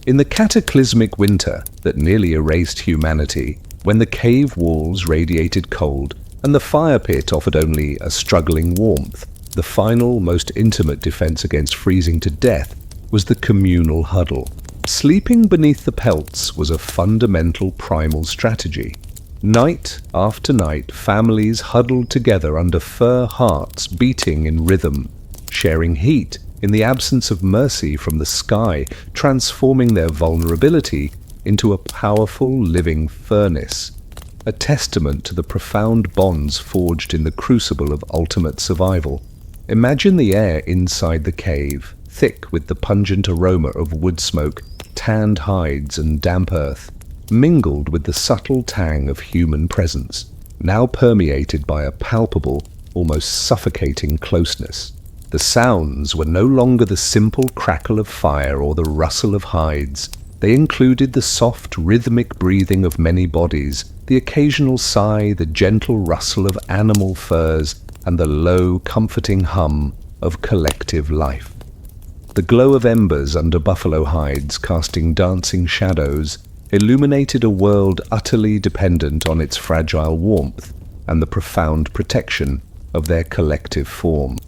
In the cataclysmic winter that nearly erased humanity, when the cave walls radiated cold and the fire pit offered only a struggling warmth, the final, most intimate defense against freezing to death was the communal huddle. Sleeping beneath the pelts was a fundamental primal strategy. Night after night, families huddled together under fur hearts beating in rhythm, sharing heat in the absence of mercy from the sky, transforming their vulnerability into a powerful living furnace, a testament to the profound bonds forged in the crucible of ultimate survival. Imagine the air inside the cave, thick with the pungent aroma of wood smoke, tanned hides and damp earth, mingled with the subtle tang of human presence, now permeated by a palpable, almost suffocating closeness. The sounds were no longer the simple crackle of fire or the rustle of hides. They included the soft, rhythmic breathing of many bodies, the occasional sigh, the gentle rustle of animal furs, and the low, comforting hum of collective life. The glow of embers under buffalo hides casting dancing shadows illuminated a world utterly dependent on its fragile warmth and the profound protection of their collective form.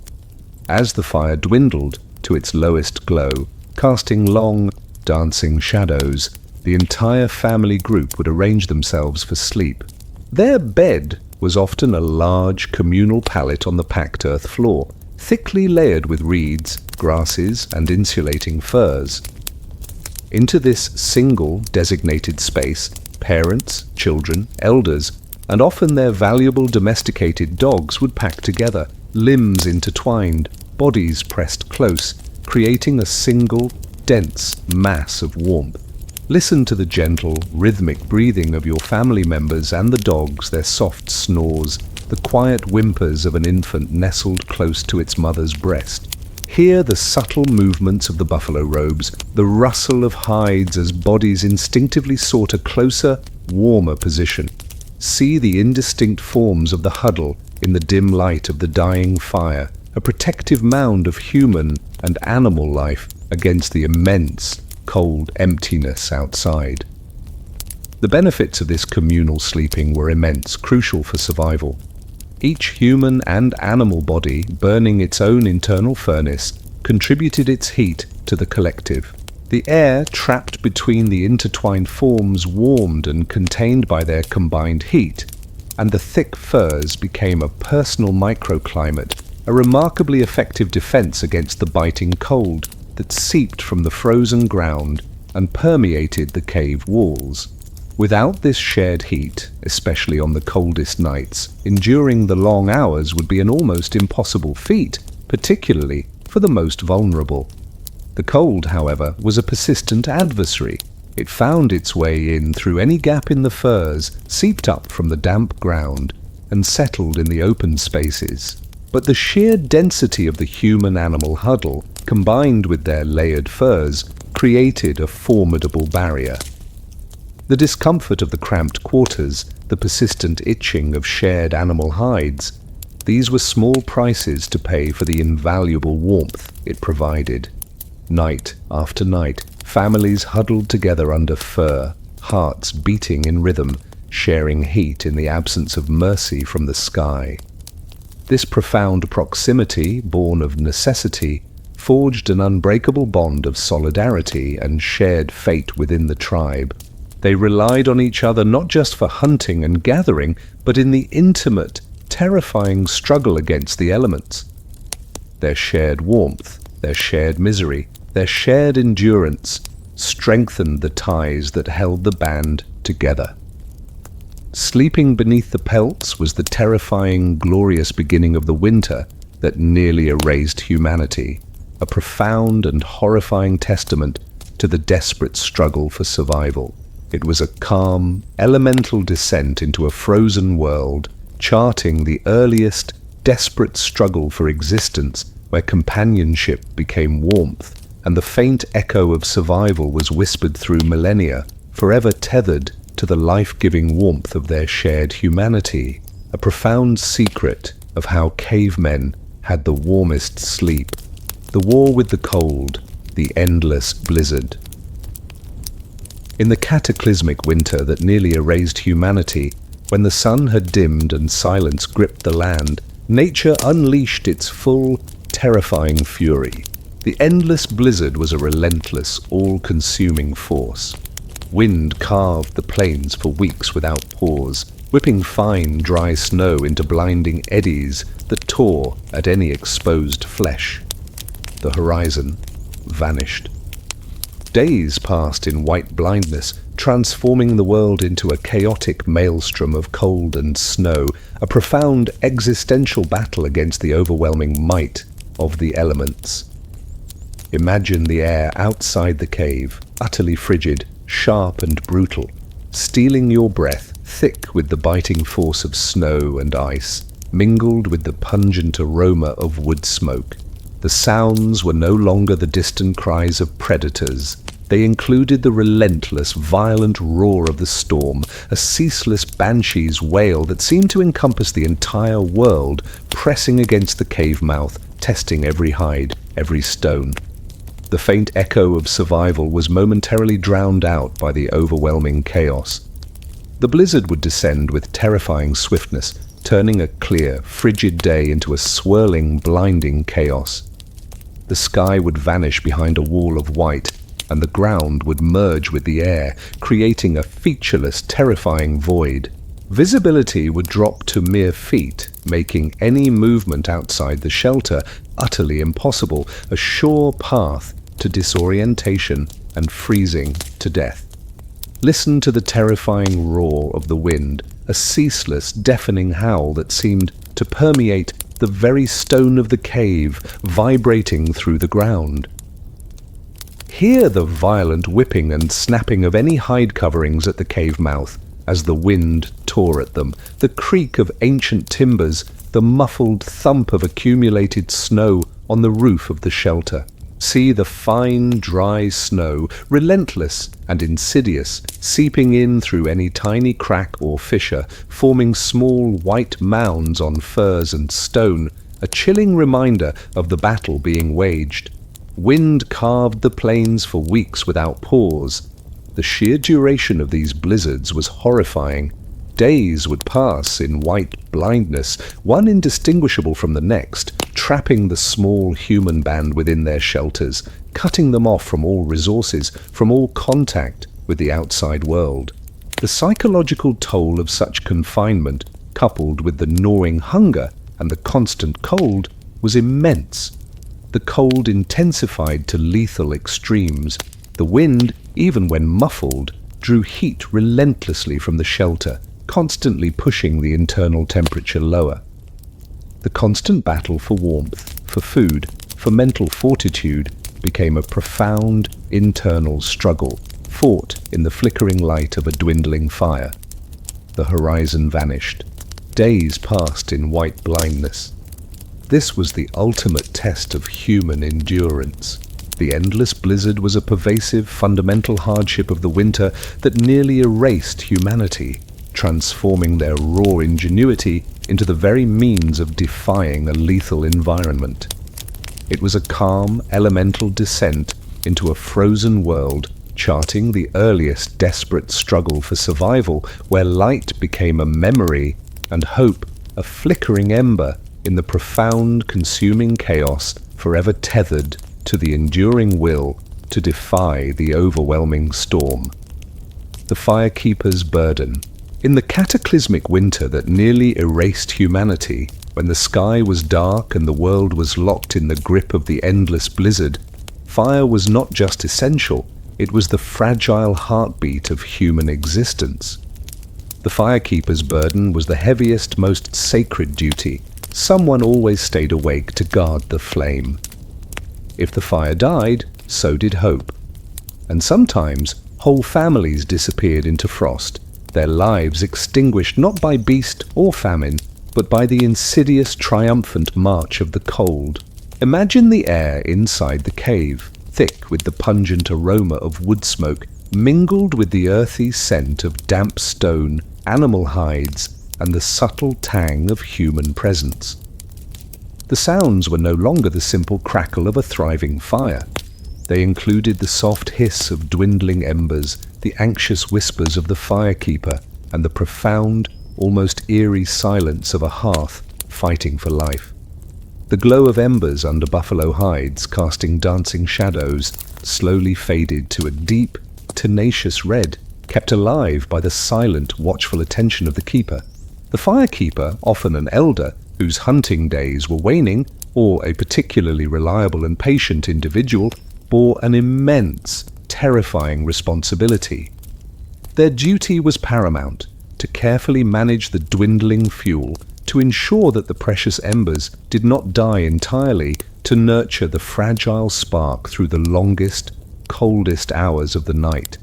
As the fire dwindled to its lowest glow, casting long, dancing shadows, the entire family group would arrange themselves for sleep. Their bed was often a large communal pallet on the packed earth floor, thickly layered with reeds, grasses, and insulating furs. Into this single designated space, parents, children, elders, and often their valuable domesticated dogs would pack together, limbs intertwined, bodies pressed close, creating a single, dense mass of warmth. Listen to the gentle, rhythmic breathing of your family members and the dogs, their soft snores, the quiet whimpers of an infant nestled close to its mother's breast. Hear the subtle movements of the buffalo robes, the rustle of hides as bodies instinctively sought a closer, warmer position. See the indistinct forms of the huddle in the dim light of the dying fire, a protective mound of human and animal life against the immense, cold emptiness outside. The benefits of this communal sleeping were immense, crucial for survival. Each human and animal body, burning its own internal furnace, contributed its heat to the collective. The air trapped between the intertwined forms warmed and contained by their combined heat, and the thick furs became a personal microclimate, a remarkably effective defense against the biting cold that seeped from the frozen ground and permeated the cave walls. Without this shared heat, especially on the coldest nights, enduring the long hours would be an almost impossible feat, particularly for the most vulnerable. The cold, however, was a persistent adversary. It found its way in through any gap in the furs, seeped up from the damp ground, and settled in the open spaces. But the sheer density of the human-animal huddle, combined with their layered furs, created a formidable barrier. The discomfort of the cramped quarters, the persistent itching of shared animal hides, these were small prices to pay for the invaluable warmth it provided. Night after night, families huddled together under fur, hearts beating in rhythm, sharing heat in the absence of mercy from the sky. This profound proximity, born of necessity, forged an unbreakable bond of solidarity and shared fate within the tribe. They relied on each other not just for hunting and gathering, but in the intimate, terrifying struggle against the elements. Their shared warmth, their shared misery, their shared endurance strengthened the ties that held the band together. Sleeping beneath the pelts was the terrifying, glorious beginning of the winter that nearly erased humanity, a profound and horrifying testament to the desperate struggle for survival. It was a calm, elemental descent into a frozen world, charting the earliest, desperate struggle for existence where companionship became warmth, and the faint echo of survival was whispered through millennia, forever tethered to the life-giving warmth of their shared humanity, a profound secret of how cavemen had the warmest sleep, the war with the cold, the endless blizzard. In the cataclysmic winter that nearly erased humanity, when the sun had dimmed and silence gripped the land, nature unleashed its full, terrifying fury. The endless blizzard was a relentless, all-consuming force. Wind carved the plains for weeks without pause, whipping fine, dry snow into blinding eddies that tore at any exposed flesh. The horizon vanished. Days passed in white blindness, transforming the world into a chaotic maelstrom of cold and snow, a profound existential battle against the overwhelming might of the elements. Imagine the air outside the cave, utterly frigid, sharp and brutal, stealing your breath, thick with the biting force of snow and ice, mingled with the pungent aroma of wood smoke. The sounds were no longer the distant cries of predators. They included the relentless, violent roar of the storm, a ceaseless banshee's wail that seemed to encompass the entire world, pressing against the cave mouth, testing every hide, every stone. The faint echo of survival was momentarily drowned out by the overwhelming chaos. The blizzard would descend with terrifying swiftness, turning a clear, frigid day into a swirling, blinding chaos. The sky would vanish behind a wall of white, and the ground would merge with the air, creating a featureless, terrifying void. Visibility would drop to mere feet, making any movement outside the shelter utterly impossible, a sure path to disorientation and freezing to death. Listen to the terrifying roar of the wind, a ceaseless, deafening howl that seemed to permeate the very stone of the cave, vibrating through the ground. Hear the violent whipping and snapping of any hide coverings at the cave mouth as the wind tore at them, the creak of ancient timbers, the muffled thump of accumulated snow on the roof of the shelter. See the fine, dry snow, relentless and insidious, seeping in through any tiny crack or fissure, forming small white mounds on furs and stone, a chilling reminder of the battle being waged. Wind carved the plains for weeks without pause. The sheer duration of these blizzards was horrifying. Days would pass in white blindness, one indistinguishable from the next, trapping the small human band within their shelters, cutting them off from all resources, from all contact with the outside world. The psychological toll of such confinement, coupled with the gnawing hunger and the constant cold, was immense. The cold intensified to lethal extremes. The wind, even when muffled, drew heat relentlessly from the shelter, constantly pushing the internal temperature lower. The constant battle for warmth, for food, for mental fortitude became a profound internal struggle, fought in the flickering light of a dwindling fire. The horizon vanished. Days passed in white blindness. This was the ultimate test of human endurance. The endless blizzard was a pervasive, fundamental hardship of the winter that nearly erased humanity, transforming their raw ingenuity into the very means of defying a lethal environment. It was a calm, elemental descent into a frozen world, charting the earliest desperate struggle for survival, where light became a memory and hope a flickering ember in the profound, consuming chaos, forever tethered to the enduring will to defy the overwhelming storm. The firekeeper's burden. In the cataclysmic winter that nearly erased humanity, when the sky was dark and the world was locked in the grip of the endless blizzard, fire was not just essential, it was the fragile heartbeat of human existence. The firekeeper's burden was the heaviest, most sacred duty. Someone always stayed awake to guard the flame. If the fire died, so did hope. And sometimes whole families disappeared into frost, their lives extinguished not by beast or famine, but by the insidious, triumphant march of the cold. Imagine the air inside the cave, thick with the pungent aroma of wood smoke, mingled with the earthy scent of damp stone, animal hides, and the subtle tang of human presence. The sounds were no longer the simple crackle of a thriving fire. They included the soft hiss of dwindling embers, the anxious whispers of the firekeeper, and the profound, almost eerie silence of a hearth fighting for life. The glow of embers under buffalo hides, casting dancing shadows, slowly faded to a deep, tenacious red, kept alive by the silent, watchful attention of the keeper. The firekeeper, often an elder, whose hunting days were waning, or a particularly reliable and patient individual, bore an immense, terrifying responsibility. Their duty was paramount, to carefully manage the dwindling fuel, to ensure that the precious embers did not die entirely, to nurture the fragile spark through the longest, coldest hours of the night.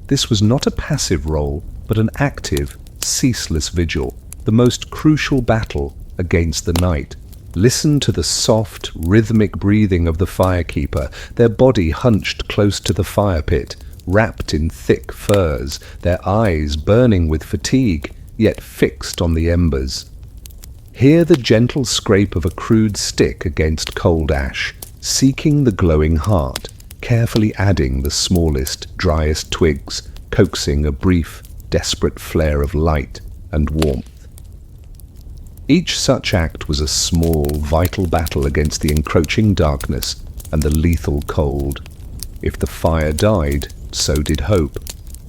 This was not a passive role, but an active, ceaseless vigil, the most crucial battle against the night. Listen to the soft, rhythmic breathing of the firekeeper, their body hunched close to the fire pit, wrapped in thick furs, their eyes burning with fatigue, yet fixed on the embers. Hear the gentle scrape of a crude stick against cold ash, seeking the glowing heart, carefully adding the smallest, driest twigs, coaxing a brief, desperate flare of light and warmth. Each such act was a small, vital battle against the encroaching darkness and the lethal cold. If the fire died, so did hope.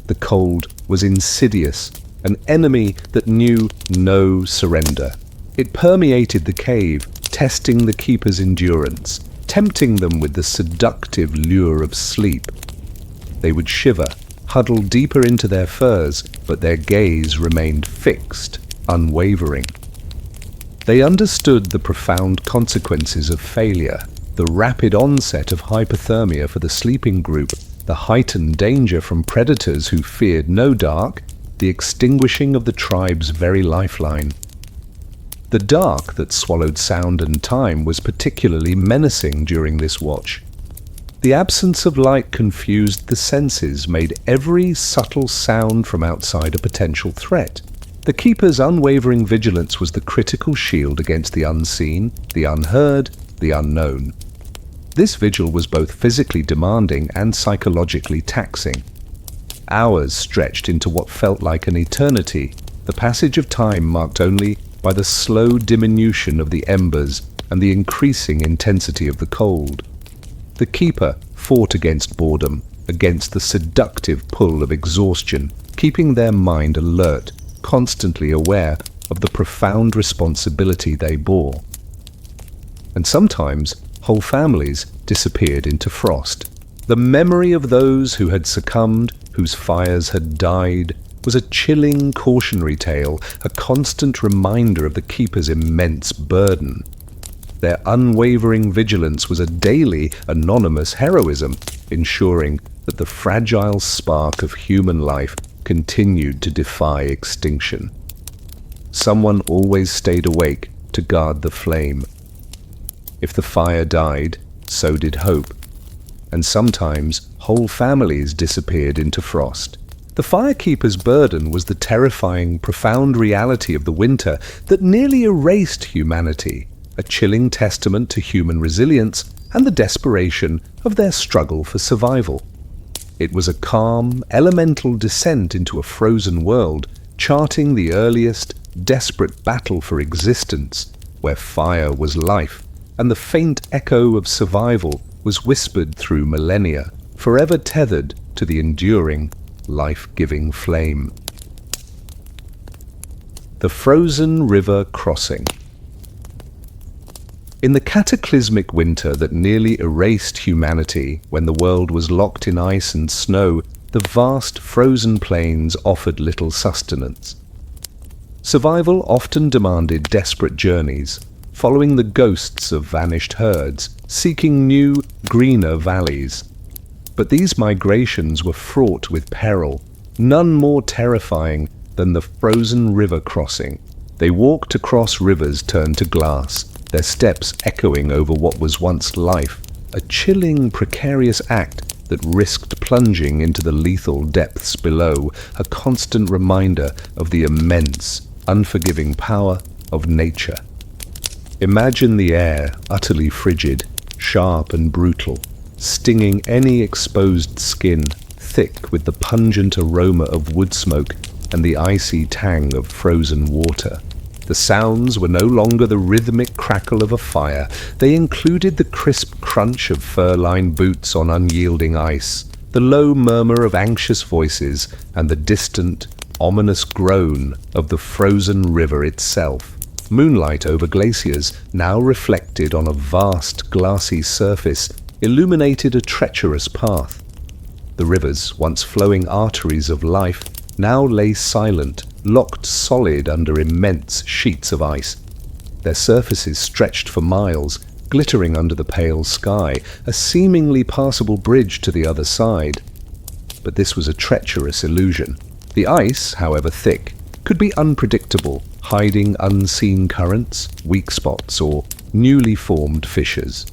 The cold was insidious, an enemy that knew no surrender. It permeated the cave, testing the keeper's endurance, tempting them with the seductive lure of sleep. They would shiver, huddle deeper into their furs, but their gaze remained fixed, unwavering. They understood the profound consequences of failure, the rapid onset of hypothermia for the sleeping group, the heightened danger from predators who feared no dark, the extinguishing of the tribe's very lifeline. The dark that swallowed sound and time was particularly menacing during this watch. The absence of light confused the senses, made every subtle sound from outside a potential threat. The keeper's unwavering vigilance was the critical shield against the unseen, the unheard, the unknown. This vigil was both physically demanding and psychologically taxing. Hours stretched into what felt like an eternity, the passage of time marked only by the slow diminution of the embers and the increasing intensity of the cold. The keeper fought against boredom, against the seductive pull of exhaustion, keeping their mind alert, constantly aware of the profound responsibility they bore. And sometimes whole families disappeared into frost. The memory of those who had succumbed, whose fires had died, was a chilling cautionary tale, a constant reminder of the keeper's immense burden. Their unwavering vigilance was a daily, anonymous heroism, ensuring that the fragile spark of human life continued to defy extinction. Someone always stayed awake to guard the flame. If the fire died, so did hope, and sometimes whole families disappeared into frost. The firekeeper's burden was the terrifying, profound reality of the winter that nearly erased humanity, a chilling testament to human resilience and the desperation of their struggle for survival. It was a calm, elemental descent into a frozen world, charting the earliest, desperate battle for existence, where fire was life, and the faint echo of survival was whispered through millennia, forever tethered to the enduring, life-giving flame. The Frozen River Crossing. In the cataclysmic winter that nearly erased humanity, when the world was locked in ice and snow, the vast frozen plains offered little sustenance. Survival often demanded desperate journeys, following the ghosts of vanished herds, seeking new, greener valleys. But these migrations were fraught with peril, none more terrifying than the frozen river crossing. They walked across rivers turned to glass, their steps echoing over what was once life, a chilling, precarious act that risked plunging into the lethal depths below, a constant reminder of the immense, unforgiving power of nature. Imagine the air utterly frigid, sharp and brutal, stinging any exposed skin, thick with the pungent aroma of wood smoke and the icy tang of frozen water. The sounds were no longer the rhythmic crackle of a fire. They included the crisp crunch of fur-lined boots on unyielding ice, the low murmur of anxious voices, and the distant, ominous groan of the frozen river itself. Moonlight over glaciers, now reflected on a vast glassy surface, illuminated a treacherous path. The rivers, once flowing arteries of life, now lay silent, locked solid under immense sheets of ice. Their surfaces stretched for miles, glittering under the pale sky, a seemingly passable bridge to the other side. But this was a treacherous illusion. The ice, however thick, could be unpredictable, hiding unseen currents, weak spots, or newly formed fissures.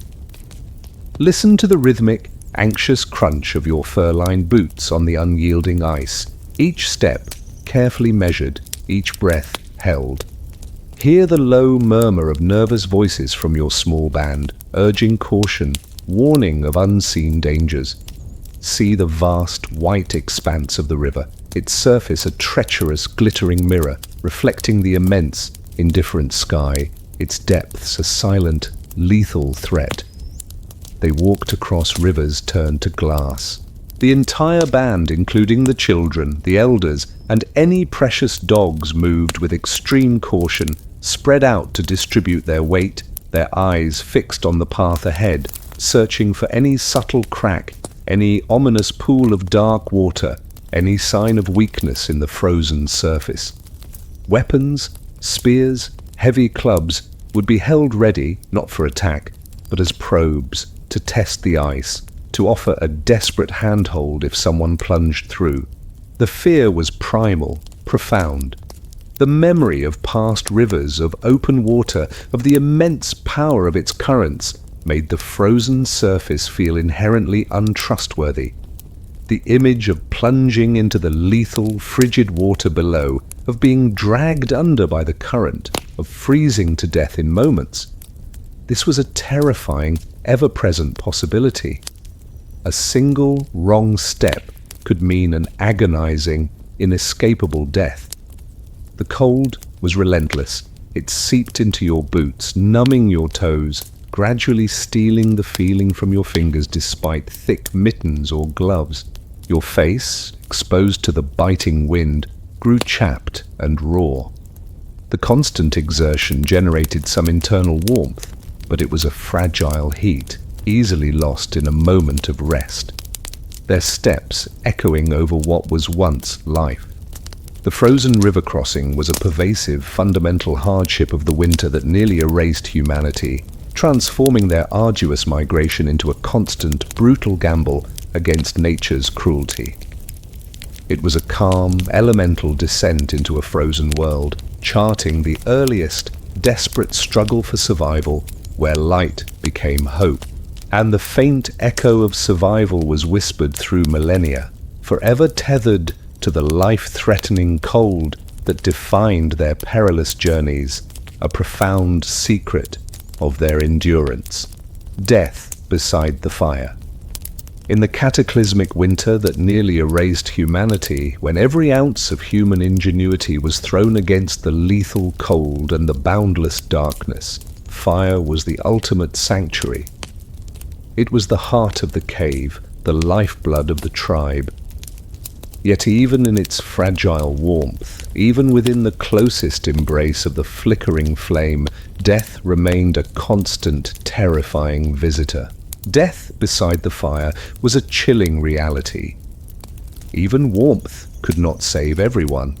Listen to the rhythmic, anxious crunch of your fur-lined boots on the unyielding ice, each step carefully measured, each breath held. Hear the low murmur of nervous voices from your small band, urging caution, warning of unseen dangers. See the vast, white expanse of the river, its surface a treacherous, glittering mirror, reflecting the immense, indifferent sky, its depths a silent, lethal threat. They walked across rivers turned to glass. The entire band, including the children, the elders, and any precious dogs, moved with extreme caution, spread out to distribute their weight, their eyes fixed on the path ahead, searching for any subtle crack, any ominous pool of dark water, any sign of weakness in the frozen surface. Weapons, spears, heavy clubs would be held ready, not for attack, but as probes, to test the ice, to offer a desperate handhold if someone plunged through. The fear was primal, profound. The memory of past rivers, of open water, of the immense power of its currents, made the frozen surface feel inherently untrustworthy. The image of plunging into the lethal, frigid water below, of being dragged under by the current, of freezing to death in moments. This was a terrifying, ever-present possibility. A single wrong step could mean an agonizing, inescapable death. The cold was relentless. It seeped into your boots, numbing your toes, gradually stealing the feeling from your fingers despite thick mittens or gloves. Your face, exposed to the biting wind, grew chapped and raw. The constant exertion generated some internal warmth, but it was a fragile heat, easily lost in a moment of rest. their steps echoing over what was once life. The frozen river crossing was a pervasive, fundamental hardship of the winter that nearly erased humanity, transforming their arduous migration into a constant, brutal gamble against nature's cruelty. It was a calm, elemental descent into a frozen world, charting the earliest, desperate struggle for survival where light became hope. And the faint echo of survival was whispered through millennia, forever tethered to the life-threatening cold that defined their perilous journeys, a profound secret of their endurance. Death beside the fire. In the cataclysmic winter that nearly erased humanity, when every ounce of human ingenuity was thrown against the lethal cold and the boundless darkness, fire was the ultimate sanctuary. It was the heart of the cave, the lifeblood of the tribe. Yet even in its fragile warmth, even within the closest embrace of the flickering flame, death remained a constant, terrifying visitor. Death beside the fire was a chilling reality. Even warmth could not save everyone.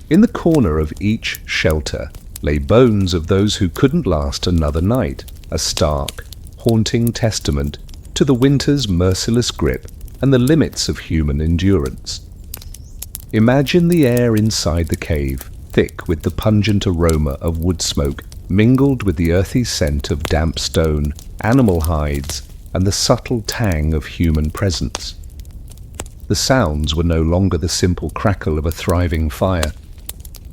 In the corner of each shelter lay bones of those who couldn't last another night, a stark, haunting testament to the winter's merciless grip and the limits of human endurance. Imagine the air inside the cave, thick with the pungent aroma of wood smoke, mingled with the earthy scent of damp stone, animal hides, and the subtle tang of human presence. The sounds were no longer the simple crackle of a thriving fire.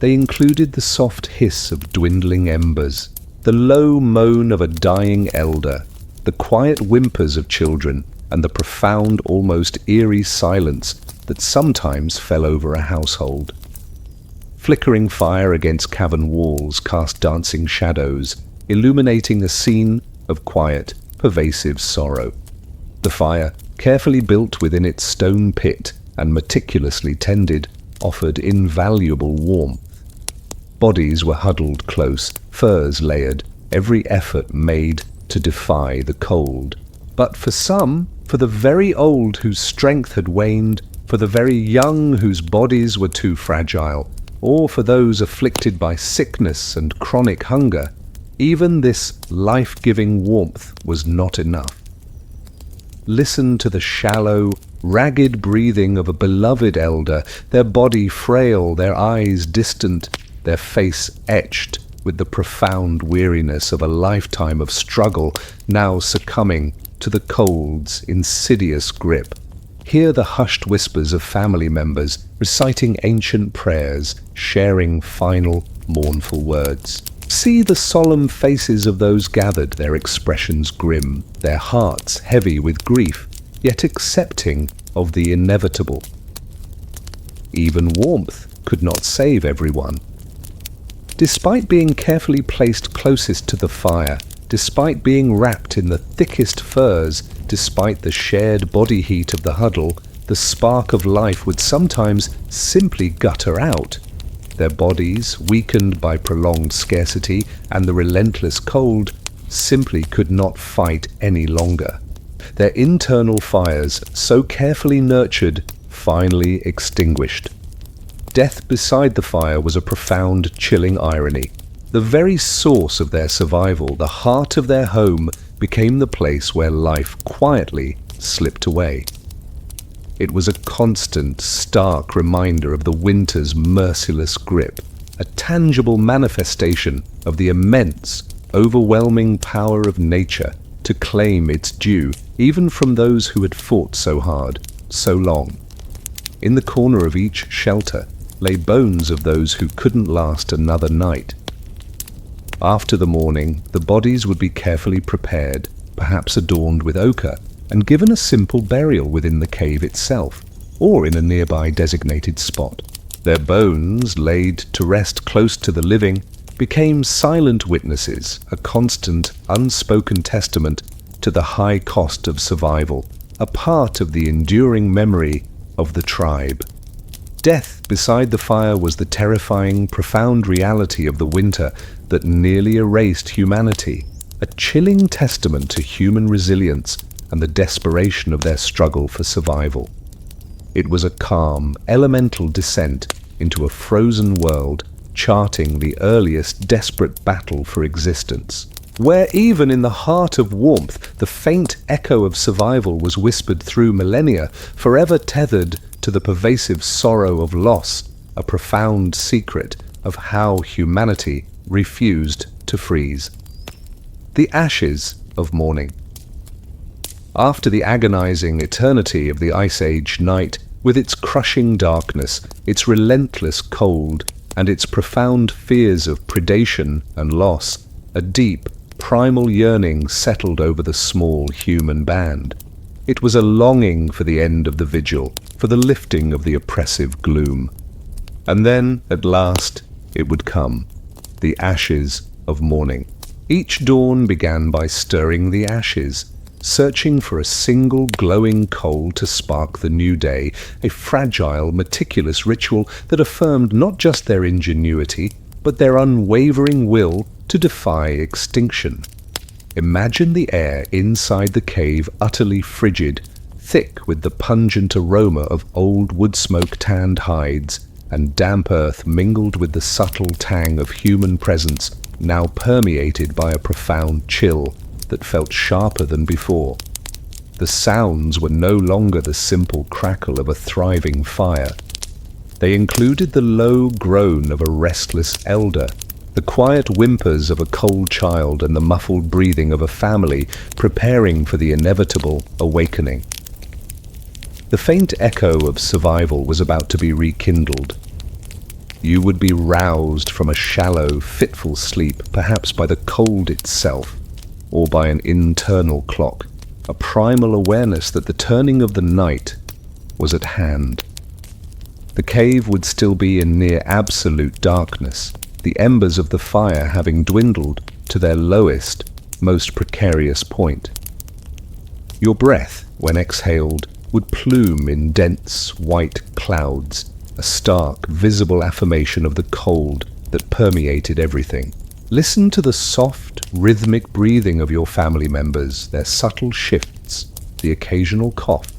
They included the soft hiss of dwindling embers, the low moan of a dying elder, the quiet whimpers of children, and the profound, almost eerie silence that sometimes fell over a household. Flickering fire against cavern walls cast dancing shadows, illuminating a scene of quiet, pervasive sorrow. The fire, carefully built within its stone pit and meticulously tended, offered invaluable warmth. Bodies were huddled close, furs layered, every effort made to defy the cold. But for some, for the very old whose strength had waned, for the very young whose bodies were too fragile, or for those afflicted by sickness and chronic hunger, even this life-giving warmth was not enough. Listen to the shallow, ragged breathing of a beloved elder, their body frail, their eyes distant, their face etched with the profound weariness of a lifetime of struggle, now succumbing to the cold's insidious grip. Hear the hushed whispers of family members reciting ancient prayers, sharing final, mournful words. See the solemn faces of those gathered, their expressions grim, their hearts heavy with grief, yet accepting of the inevitable. Even warmth could not save everyone. Despite being carefully placed closest to the fire, despite being wrapped in the thickest furs, despite the shared body heat of the huddle, the spark of life would sometimes simply gutter out. Their bodies, weakened by prolonged scarcity and the relentless cold, simply could not fight any longer. Their internal fires, so carefully nurtured, finally extinguished. Death beside the fire was a profound, chilling irony. The very source of their survival, the heart of their home, became the place where life quietly slipped away. It was a constant, stark reminder of the winter's merciless grip, a tangible manifestation of the immense, overwhelming power of nature to claim its due, even from those who had fought so hard, so long. In the corner of each shelter lay bones of those who couldn't last another night. After the morning, the bodies would be carefully prepared, perhaps adorned with ochre, and given a simple burial within the cave itself, or in a nearby designated spot. Their bones, laid to rest close to the living, became silent witnesses, a constant, unspoken testament to the high cost of survival, a part of the enduring memory of the tribe. Death beside the fire was the terrifying, profound reality of the winter that nearly erased humanity, a chilling testament to human resilience, and the desperation of their struggle for survival. It was a calm, elemental descent into a frozen world, charting the earliest desperate battle for existence, where even in the heart of warmth, the faint echo of survival was whispered through millennia, forever tethered to the pervasive sorrow of loss, a profound secret of how humanity refused to freeze. The ashes of morning. After the agonizing eternity of the Ice Age night, with its crushing darkness, its relentless cold, and its profound fears of predation and loss, a deep, primal yearning settled over the small human band. It was a longing for the end of the vigil, for the lifting of the oppressive gloom. And then, at last, it would come, the ashes of morning. Each dawn began by stirring the ashes, searching for a single glowing coal to spark the new day, a fragile, meticulous ritual that affirmed not just their ingenuity, but their unwavering will to defy extinction. Imagine the air inside the cave utterly frigid, thick with the pungent aroma of old wood smoke tanned hides, and damp earth mingled with the subtle tang of human presence, now permeated by a profound chill that felt sharper than before. The sounds were no longer the simple crackle of a thriving fire. They included the low groan of a restless elder, the quiet whimpers of a cold child, and the muffled breathing of a family preparing for the inevitable awakening. The faint echo of survival was about to be rekindled. You would be roused from a shallow, fitful sleep, perhaps by the cold itself, or by an internal clock, a primal awareness that the turning of the night was at hand. The cave would still be in near absolute darkness, the embers of the fire having dwindled to their lowest, most precarious point. Your breath, when exhaled, would plume in dense, white clouds, a stark, visible affirmation of the cold that permeated everything. Listen to the soft, rhythmic breathing of your family members, their subtle shifts, the occasional cough.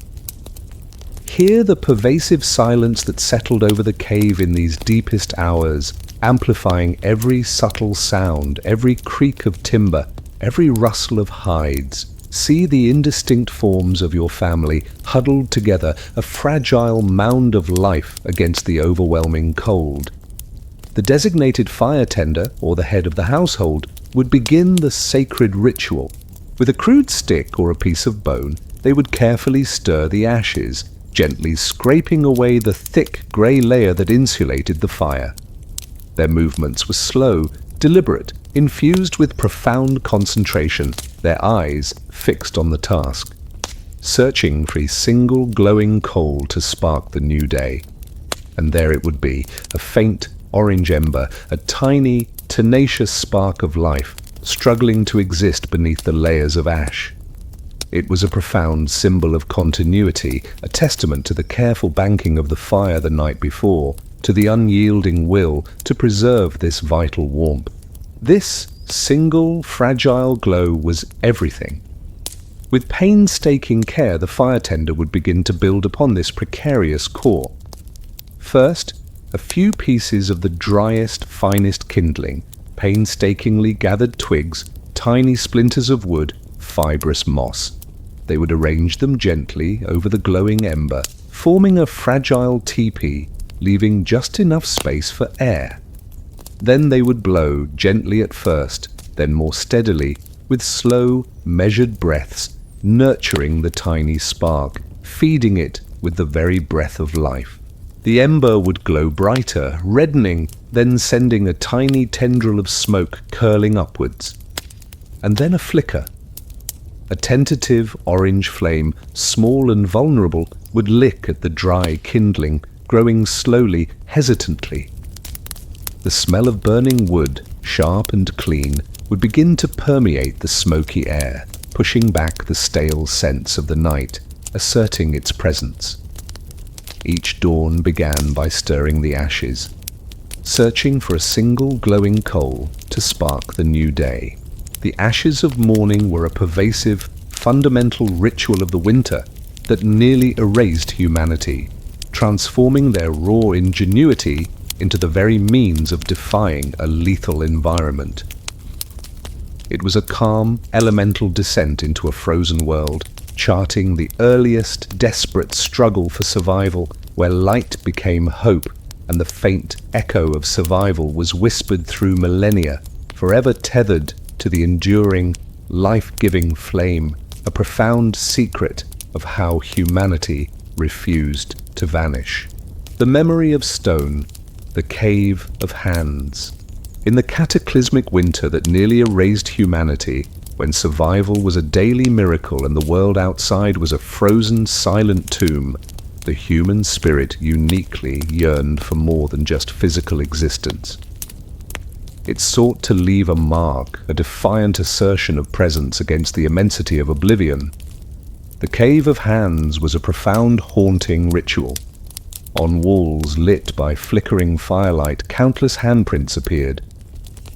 Hear the pervasive silence that settled over the cave in these deepest hours, amplifying every subtle sound, every creak of timber, every rustle of hides. See the indistinct forms of your family huddled together, a fragile mound of life against the overwhelming cold. The designated fire tender, or the head of the household, would begin the sacred ritual. With a crude stick or a piece of bone, they would carefully stir the ashes, gently scraping away the thick grey layer that insulated the fire. Their movements were slow, deliberate, infused with profound concentration, their eyes fixed on the task, searching for a single glowing coal to spark the new day. And there it would be, a faint orange ember, a tiny, tenacious spark of life, struggling to exist beneath the layers of ash. It was a profound symbol of continuity, a testament to the careful banking of the fire the night before, to the unyielding will to preserve this vital warmth. This single, fragile glow was everything. With painstaking care, the fire tender would begin to build upon this precarious core. First, a few pieces of the driest, finest kindling, painstakingly gathered twigs, tiny splinters of wood, fibrous moss. They would arrange them gently over the glowing ember, forming a fragile teepee, leaving just enough space for air. Then they would blow, gently at first, then more steadily, with slow, measured breaths, nurturing the tiny spark, feeding it with the very breath of life. The ember would glow brighter, reddening, then sending a tiny tendril of smoke curling upwards. And then a flicker. A tentative orange flame, small and vulnerable, would lick at the dry kindling, growing slowly, hesitantly. The smell of burning wood, sharp and clean, would begin to permeate the smoky air, pushing back the stale scents of the night, asserting its presence. Each dawn began by stirring the ashes, searching for a single glowing coal to spark the new day. The ashes of morning were a pervasive, fundamental ritual of the winter that nearly erased humanity, transforming their raw ingenuity into the very means of defying a lethal environment. It was a calm, elemental descent into a frozen world, charting the earliest, desperate struggle for survival, where light became hope and the faint echo of survival was whispered through millennia, forever tethered to the enduring, life-giving flame, a profound secret of how humanity refused to vanish. The memory of stone, the cave of hands. In the cataclysmic winter that nearly erased humanity, when survival was a daily miracle and the world outside was a frozen, silent tomb, the human spirit uniquely yearned for more than just physical existence. It sought to leave a mark, a defiant assertion of presence against the immensity of oblivion. The Cave of Hands was a profound, haunting ritual. On walls lit by flickering firelight, countless handprints appeared,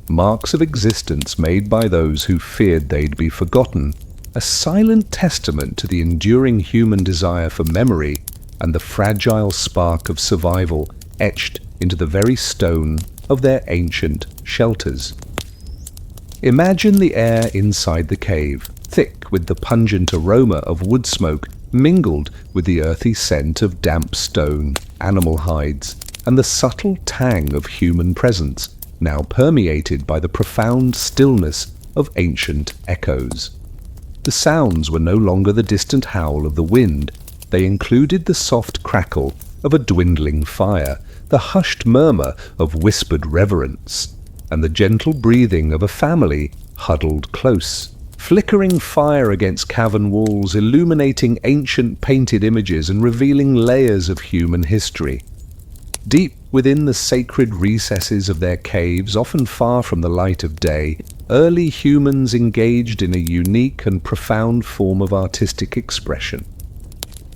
marks of existence made by those who feared they'd be forgotten, a silent testament to the enduring human desire for memory and the fragile spark of survival etched into the very stone of their ancient shelters. Imagine the air inside the cave, thick with the pungent aroma of wood smoke, mingled with the earthy scent of damp stone, animal hides, and the subtle tang of human presence, now permeated by the profound stillness of ancient echoes. The sounds were no longer the distant howl of the wind. They included the soft crackle of a dwindling fire, the hushed murmur of whispered reverence, and the gentle breathing of a family huddled close. Flickering fire against cavern walls, illuminating ancient painted images and revealing layers of human history. Deep within the sacred recesses of their caves, often far from the light of day, early humans engaged in a unique and profound form of artistic expression.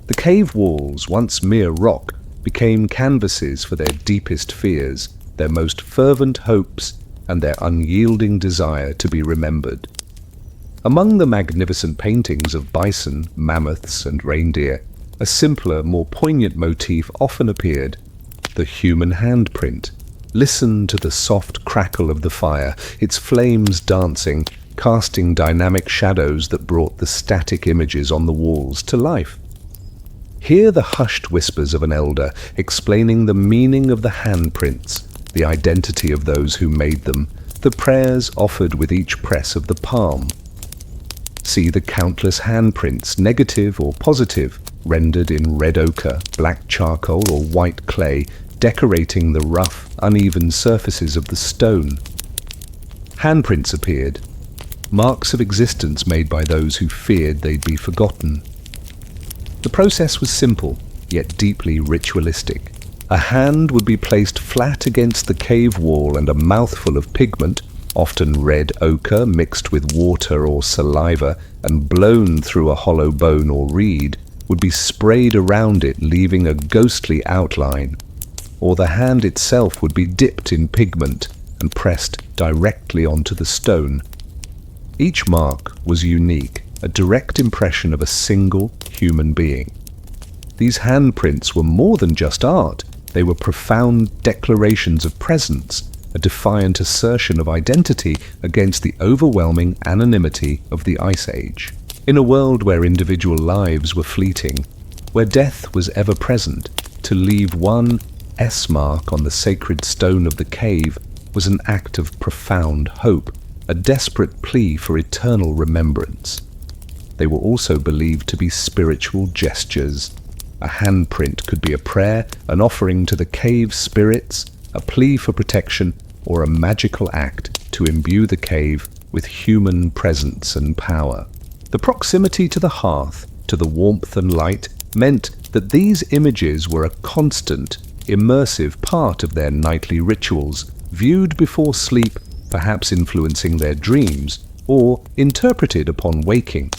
The cave walls, once mere rock, became canvases for their deepest fears, their most fervent hopes, and their unyielding desire to be remembered. Among the magnificent paintings of bison, mammoths, and reindeer, a simpler, more poignant motif often appeared: the human handprint. Listen to the soft crackle of the fire, its flames dancing, casting dynamic shadows that brought the static images on the walls to life. Hear the hushed whispers of an elder explaining the meaning of the handprints, the identity of those who made them, the prayers offered with each press of the palm. See the countless handprints, negative or positive, rendered in red ochre, black charcoal, or white clay, decorating the rough, uneven surfaces of the stone. Handprints appeared, marks of existence made by those who feared they'd be forgotten. The process was simple, yet deeply ritualistic. A hand would be placed flat against the cave wall, and a mouthful of pigment, often red ochre mixed with water or saliva and blown through a hollow bone or reed, would be sprayed around it, leaving a ghostly outline. Or the hand itself would be dipped in pigment and pressed directly onto the stone. Each mark was unique, a direct impression of a single human being. These handprints were more than just art. They were profound declarations of presence, a defiant assertion of identity against the overwhelming anonymity of the Ice Age. In a world where individual lives were fleeting, where death was ever present, to leave one S-mark on the sacred stone of the cave was an act of profound hope, a desperate plea for eternal remembrance. They were also believed to be spiritual gestures. A handprint could be a prayer, an offering to the cave spirits, a plea for protection, or a magical act to imbue the cave with human presence and power. The proximity to the hearth, to the warmth and light, meant that these images were a constant, immersive part of their nightly rituals, viewed before sleep, perhaps influencing their dreams, or interpreted upon waking.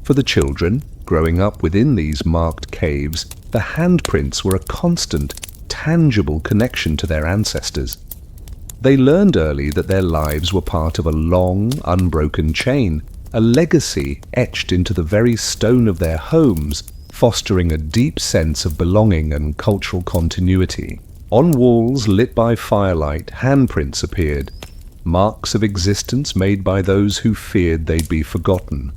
For the children, growing up within these marked caves, the handprints were a constant, tangible connection to their ancestors. They learned early that their lives were part of a long, unbroken chain, a legacy etched into the very stone of their homes, fostering a deep sense of belonging and cultural continuity. On walls lit by firelight, handprints appeared, marks of existence made by those who feared they'd be forgotten.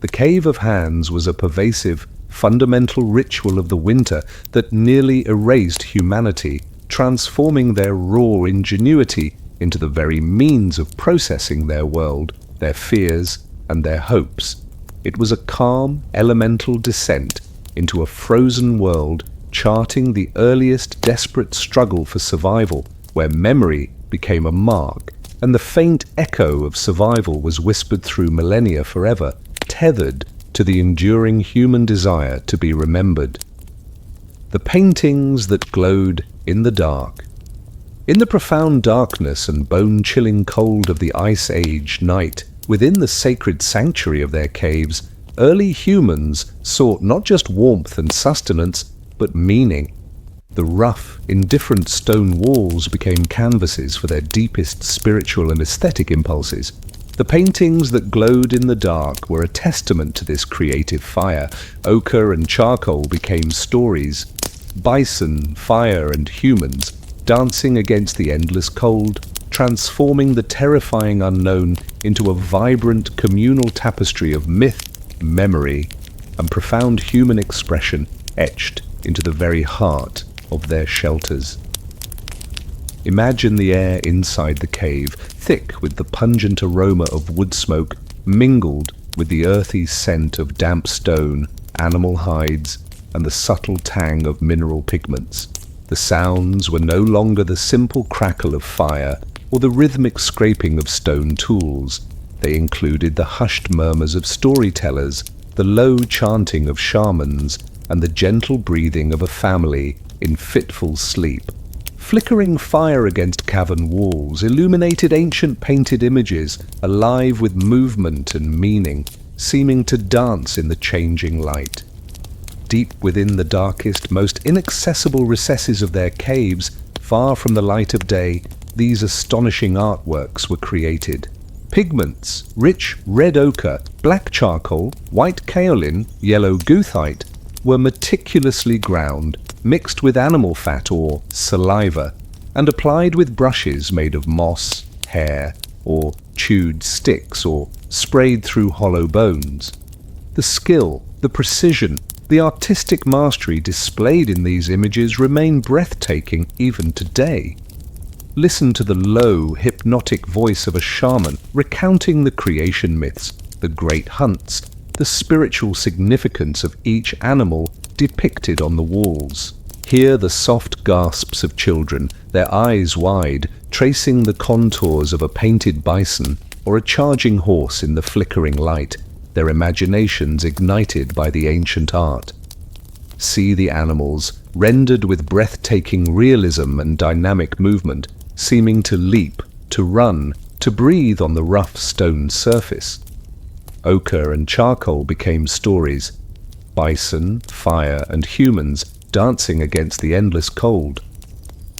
The Cave of Hands was a pervasive, fundamental ritual of the winter that nearly erased humanity, transforming their raw ingenuity into the very means of processing their world, their fears, and their hopes. It was a calm, elemental descent into a frozen world, charting the earliest desperate struggle for survival, where memory became a mark, and the faint echo of survival was whispered through millennia forever, tethered to the enduring human desire to be remembered. The paintings that glowed in the dark. In the profound darkness and bone-chilling cold of the Ice Age night, within the sacred sanctuary of their caves, early humans sought not just warmth and sustenance, but meaning. The rough, indifferent stone walls became canvases for their deepest spiritual and aesthetic impulses. The paintings that glowed in the dark were a testament to this creative fire. Ochre and charcoal became stories. Bison, fire, and humans dancing against the endless cold, transforming the terrifying unknown into a vibrant communal tapestry of myth, memory, and profound human expression etched into the very heart of their shelters. Imagine the air inside the cave, thick with the pungent aroma of wood smoke, mingled with the earthy scent of damp stone, animal hides, and the subtle tang of mineral pigments. The sounds were no longer the simple crackle of fire or the rhythmic scraping of stone tools. They included the hushed murmurs of storytellers, the low chanting of shamans, and the gentle breathing of a family in fitful sleep. Flickering fire against cavern walls illuminated ancient painted images, alive with movement and meaning, seeming to dance in the changing light. Deep within the darkest, most inaccessible recesses of their caves, far from the light of day, these astonishing artworks were created. Pigments, rich red ochre, black charcoal, white kaolin, yellow goethite, were meticulously ground, mixed with animal fat or saliva, and applied with brushes made of moss, hair, or chewed sticks, or sprayed through hollow bones. The skill, the precision, the artistic mastery displayed in these images remain breathtaking even today. Listen to the low, hypnotic voice of a shaman recounting the creation myths, the great hunts, the spiritual significance of each animal depicted on the walls. Hear the soft gasps of children, their eyes wide, tracing the contours of a painted bison or a charging horse in the flickering light, their imaginations ignited by the ancient art. See the animals, rendered with breathtaking realism and dynamic movement, seeming to leap, to run, to breathe on the rough stone surface. Ochre and charcoal became stories. Bison, fire, and humans dancing against the endless cold.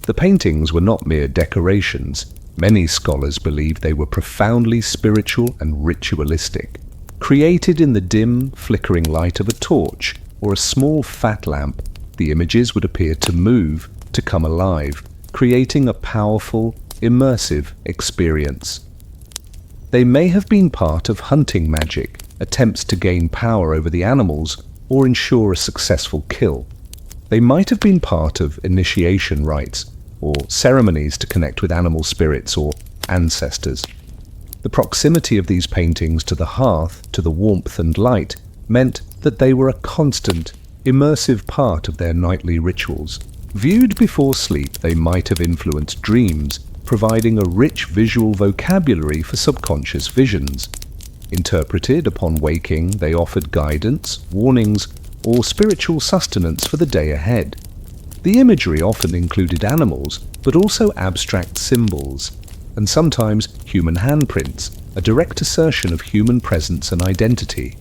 The paintings were not mere decorations. Many scholars believe they were profoundly spiritual and ritualistic. Created in the dim, flickering light of a torch or a small fat lamp, the images would appear to move, to come alive, creating a powerful, immersive experience. They may have been part of hunting magic, attempts to gain power over the animals or ensure a successful kill. They might have been part of initiation rites or ceremonies to connect with animal spirits or ancestors. The proximity of these paintings to the hearth, to the warmth and light, meant that they were a constant, immersive part of their nightly rituals. Viewed before sleep, they might have influenced dreams, providing a rich visual vocabulary for subconscious visions. Interpreted upon waking, they offered guidance, warnings, or spiritual sustenance for the day ahead. The imagery often included animals, but also abstract symbols, and sometimes human handprints, a direct assertion of human presence and identity.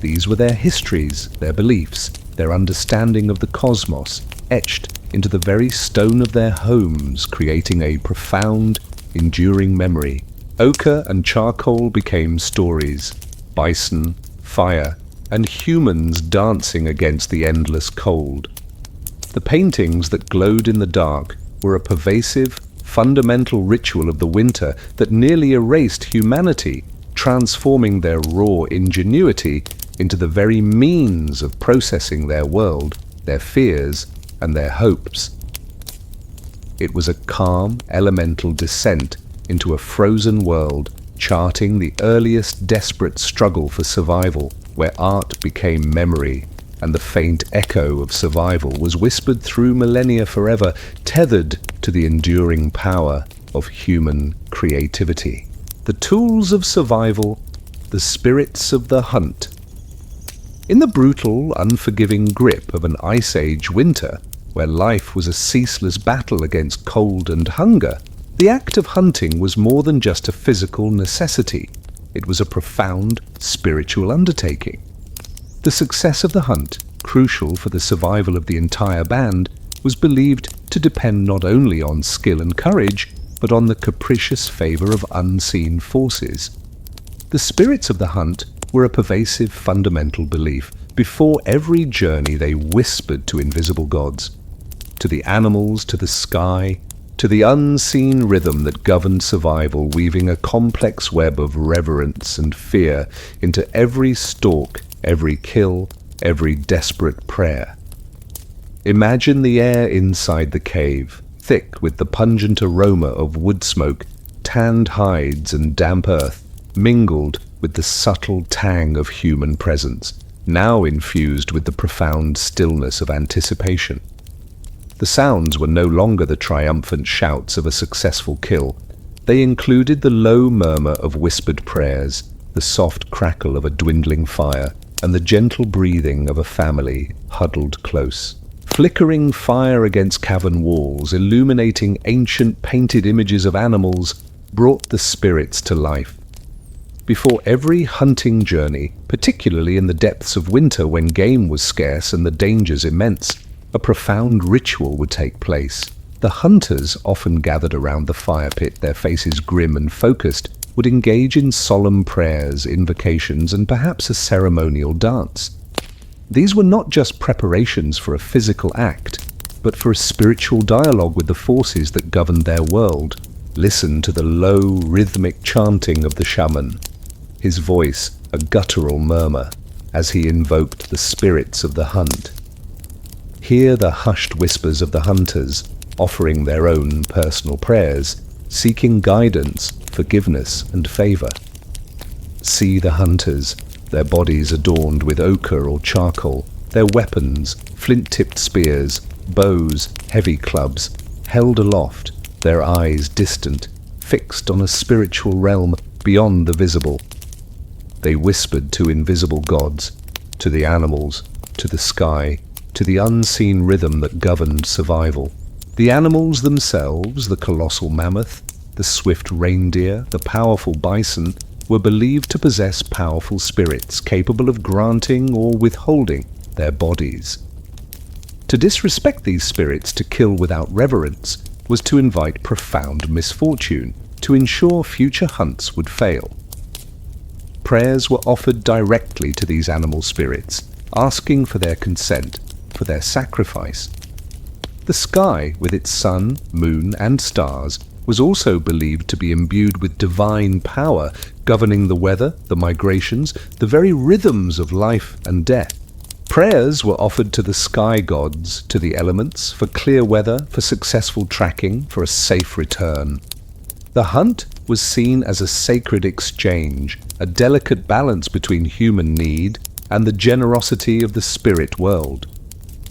These were their histories, their beliefs, their understanding of the cosmos, etched into the very stone of their homes, creating a profound, enduring memory. Ochre and charcoal became stories. bison, fire, and humans dancing against the endless cold. The paintings that glowed in the dark were a pervasive, fundamental ritual of the winter that nearly erased humanity, transforming their raw ingenuity into the very means of processing their world, their fears, and their hopes. It was a calm, elemental descent into a frozen world, charting the earliest desperate struggle for survival, where art became memory, and the faint echo of survival was whispered through millennia forever, tethered to the enduring power of human creativity. The tools of survival, the spirits of the hunt. In the brutal, unforgiving grip of an Ice Age winter, where life was a ceaseless battle against cold and hunger, the act of hunting was more than just a physical necessity. It was a profound spiritual undertaking. The success of the hunt, crucial for the survival of the entire band, was believed to depend not only on skill and courage, but on the capricious favor of unseen forces. The spirits of the hunt were a pervasive fundamental belief. Before every journey they whispered to invisible gods, to the animals, to the sky, to the unseen rhythm that governed survival, weaving a complex web of reverence and fear into every stalk, every kill, every desperate prayer. Imagine the air inside the cave, thick with the pungent aroma of wood smoke, tanned hides and damp earth, mingled with the subtle tang of human presence, now infused with the profound stillness of anticipation. The sounds were no longer the triumphant shouts of a successful kill. They included the low murmur of whispered prayers, the soft crackle of a dwindling fire, and the gentle breathing of a family huddled close. Flickering fire against cavern walls, illuminating ancient painted images of animals, brought the spirits to life. Before every hunting journey, particularly in the depths of winter when game was scarce and the dangers immense, a profound ritual would take place. The hunters, often gathered around the fire pit, their faces grim and focused, would engage in solemn prayers, invocations, and perhaps a ceremonial dance. These were not just preparations for a physical act, but for a spiritual dialogue with the forces that governed their world. Listen to the low, rhythmic chanting of the shaman, his voice a guttural murmur, as he invoked the spirits of the hunt. Hear the hushed whispers of the hunters, offering their own personal prayers, seeking guidance, forgiveness, and favor. See the hunters, their bodies adorned with ochre or charcoal, their weapons, flint-tipped spears, bows, heavy clubs, held aloft, their eyes distant, fixed on a spiritual realm beyond the visible. They whispered to invisible gods, to the animals, to the sky, to the unseen rhythm that governed survival. The animals themselves, the colossal mammoth, the swift reindeer, the powerful bison, were believed to possess powerful spirits capable of granting or withholding their bodies. To disrespect these spirits, to kill without reverence, was to invite profound misfortune, to ensure future hunts would fail. Prayers were offered directly to these animal spirits, asking for their consent, for their sacrifice. The sky, with its sun, moon, and stars, was also believed to be imbued with divine power, governing the weather, the migrations, the very rhythms of life and death. Prayers were offered to the sky gods, to the elements, for clear weather, for successful tracking, for a safe return. The hunt was seen as a sacred exchange, a delicate balance between human need and the generosity of the spirit world.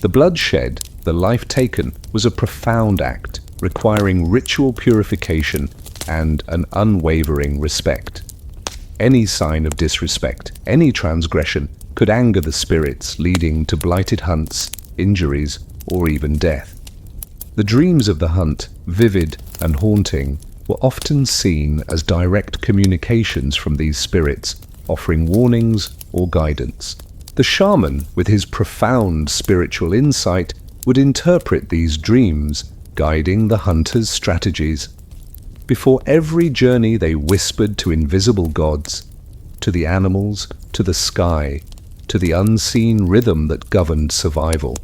The bloodshed, the life taken, was a profound act, requiring ritual purification and an unwavering respect. Any sign of disrespect, any transgression, could anger the spirits, leading to blighted hunts, injuries, or even death. The dreams of the hunt, vivid and haunting, were often seen as direct communications from these spirits, offering warnings or guidance. The shaman, with his profound spiritual insight, would interpret these dreams, guiding the hunter's strategies. Before every journey they whispered to invisible gods, to the animals, to the sky, to the unseen rhythm that governed survival.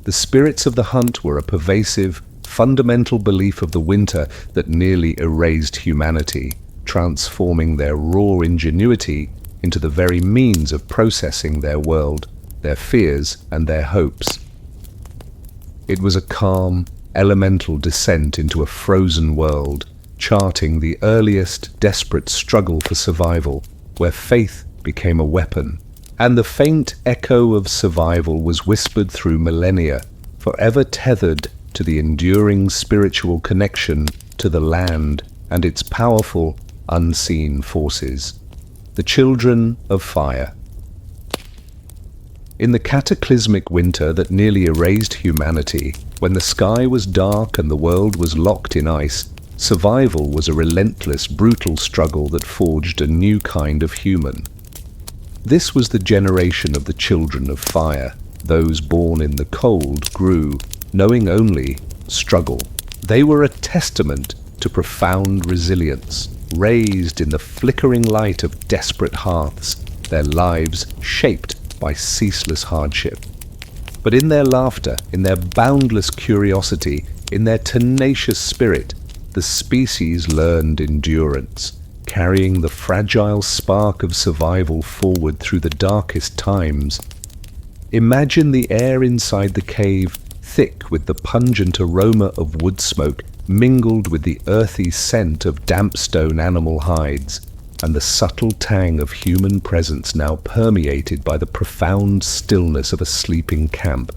The spirits of the hunt were a pervasive, fundamental belief of the winter that nearly erased humanity, transforming their raw ingenuity into the very means of processing their world, their fears and their hopes. It was a calm, elemental descent into a frozen world, charting the earliest desperate struggle for survival, where faith became a weapon, and the faint echo of survival was whispered through millennia, forever tethered to the enduring spiritual connection to the land and its powerful, unseen forces. The children of fire. In the cataclysmic winter that nearly erased humanity, when the sky was dark and the world was locked in ice, survival was a relentless, brutal struggle that forged a new kind of human. This was the generation of the children of fire. Those born in the cold grew, knowing only struggle. They were a testament to profound resilience, raised in the flickering light of desperate hearths, their lives shaped by ceaseless hardship. But in their laughter, in their boundless curiosity, in their tenacious spirit, the species learned endurance, carrying the fragile spark of survival forward through the darkest times. Imagine the air inside the cave, thick with the pungent aroma of wood smoke, mingled with the earthy scent of damp stone animal hides, and the subtle tang of human presence now permeated by the profound stillness of a sleeping camp.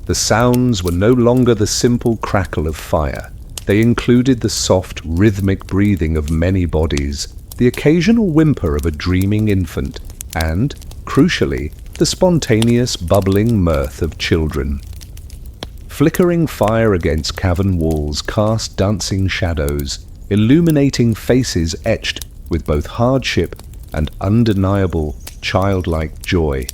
The sounds were no longer the simple crackle of fire. They included the soft, rhythmic breathing of many bodies, the occasional whimper of a dreaming infant, and, crucially, the spontaneous, bubbling mirth of children. Flickering fire against cavern walls cast dancing shadows, illuminating faces etched with both hardship and undeniable, childlike joy.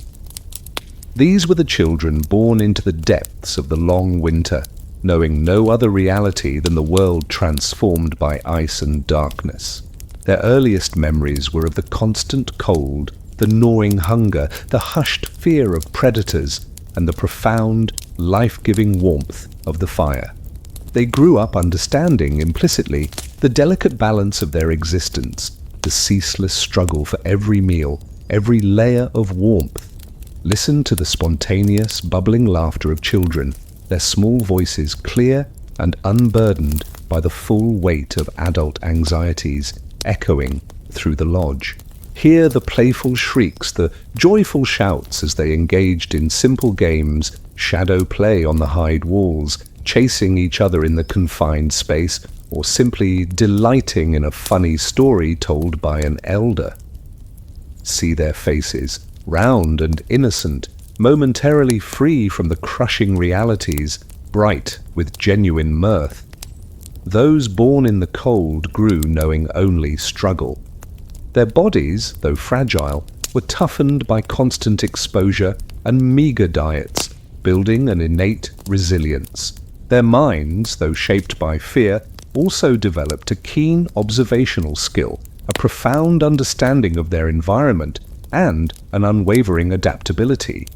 These were the children born into the depths of the long winter, knowing no other reality than the world transformed by ice and darkness. Their earliest memories were of the constant cold, the gnawing hunger, the hushed fear of predators, and the profound, life-giving warmth of the fire. They grew up understanding, implicitly, the delicate balance of their existence, the ceaseless struggle for every meal, every layer of warmth. Listen to the spontaneous, bubbling laughter of children, their small voices clear and unburdened by the full weight of adult anxieties echoing through the lodge. Hear the playful shrieks, the joyful shouts as they engaged in simple games, shadow play on the hide walls, chasing each other in the confined space, or simply delighting in a funny story told by an elder. See their faces, round and innocent, momentarily free from the crushing realities, bright with genuine mirth. Those born in the cold grew knowing only struggle. Their bodies, though fragile, were toughened by constant exposure and meager diets, building an innate resilience. Their minds, though shaped by fear, also developed a keen observational skill, a profound understanding of their environment, and an unwavering adaptability.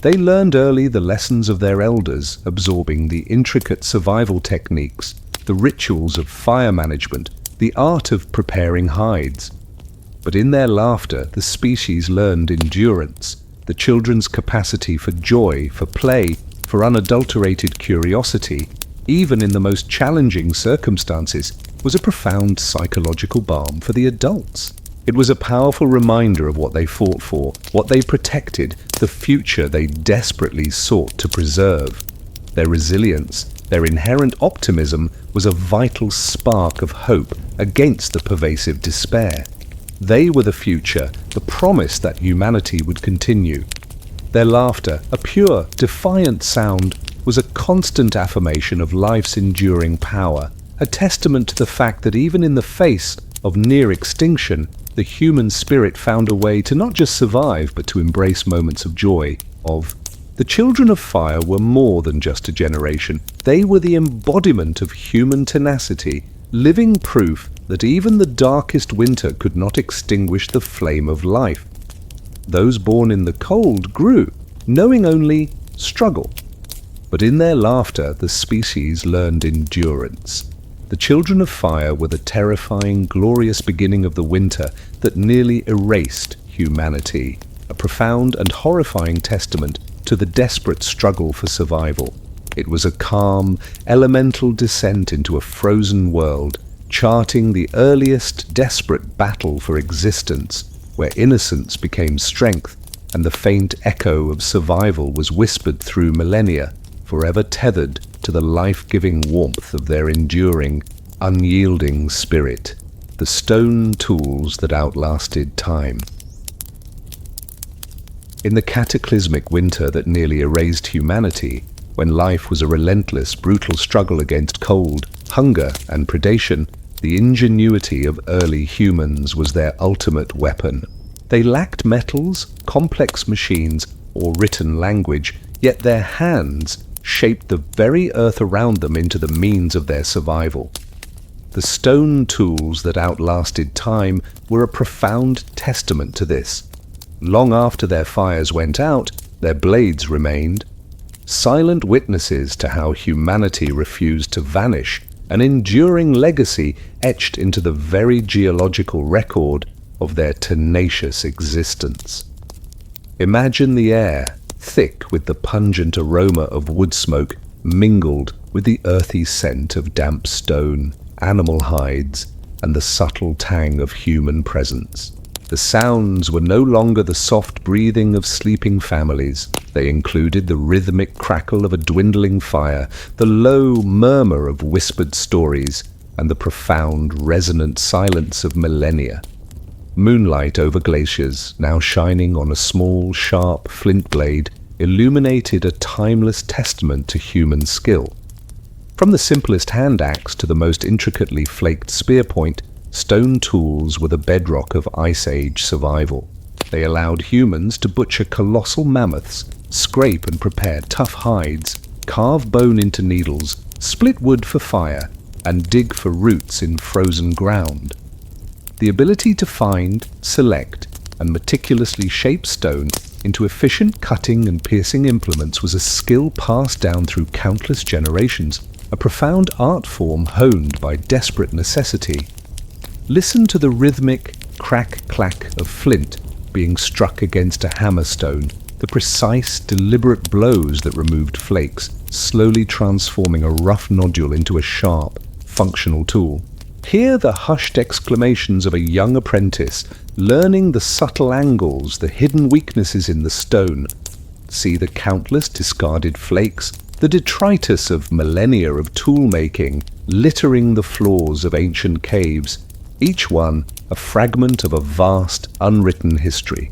They learned early the lessons of their elders, absorbing the intricate survival techniques, the rituals of fire management, the art of preparing hides. But in their laughter, the species learned endurance, the children's capacity for joy, for play, for unadulterated curiosity, even in the most challenging circumstances, was a profound psychological balm for the adults. It was a powerful reminder of what they fought for, what they protected, the future they desperately sought to preserve. Their resilience, their inherent optimism, was a vital spark of hope against the pervasive despair. They were the future, the promise that humanity would continue. Their laughter, a pure, defiant sound, was a constant affirmation of life's enduring power, a testament to the fact that even in the face of near extinction, the human spirit found a way to not just survive, but to embrace moments of joy. The children of fire were more than just a generation. They were the embodiment of human tenacity, living proof that even the darkest winter could not extinguish the flame of life. Those born in the cold grew, knowing only struggle. But in their laughter, the species learned endurance. The children of fire were the terrifying, glorious beginning of the winter that nearly erased humanity, a profound and horrifying testament to the desperate struggle for survival. It was a calm, elemental descent into a frozen world, charting the earliest desperate battle for existence, where innocence became strength and the faint echo of survival was whispered through millennia, forever tethered to the life-giving warmth of their enduring, unyielding spirit, the stone tools that outlasted time. In the cataclysmic winter that nearly erased humanity, when life was a relentless, brutal struggle against cold, hunger, and predation, the ingenuity of early humans was their ultimate weapon. They lacked metals, complex machines, or written language, yet their hands shaped the very earth around them into the means of their survival. The stone tools that outlasted time were a profound testament to this. Long after their fires went out, their blades remained, silent witnesses to how humanity refused to vanish, an enduring legacy etched into the very geological record of their tenacious existence. Imagine the air, thick with the pungent aroma of wood smoke, mingled with the earthy scent of damp stone, animal hides, and the subtle tang of human presence. The sounds were no longer the soft breathing of sleeping families. They included the rhythmic crackle of a dwindling fire, the low murmur of whispered stories, and the profound, resonant silence of millennia. Moonlight over glaciers, now shining on a small, sharp flint blade, illuminated a timeless testament to human skill. From the simplest hand axe to the most intricately flaked spear point, stone tools were the bedrock of Ice Age survival. They allowed humans to butcher colossal mammoths, scrape and prepare tough hides, carve bone into needles, split wood for fire, and dig for roots in frozen ground. The ability to find, select, and meticulously shape stone into efficient cutting and piercing implements was a skill passed down through countless generations, a profound art form honed by desperate necessity. Listen to the rhythmic crack-clack of flint being struck against a hammerstone, the precise, deliberate blows that removed flakes, slowly transforming a rough nodule into a sharp, functional tool. Hear the hushed exclamations of a young apprentice, learning the subtle angles, the hidden weaknesses in the stone. See the countless discarded flakes, the detritus of millennia of tool-making, littering the floors of ancient caves, each one a fragment of a vast, unwritten history.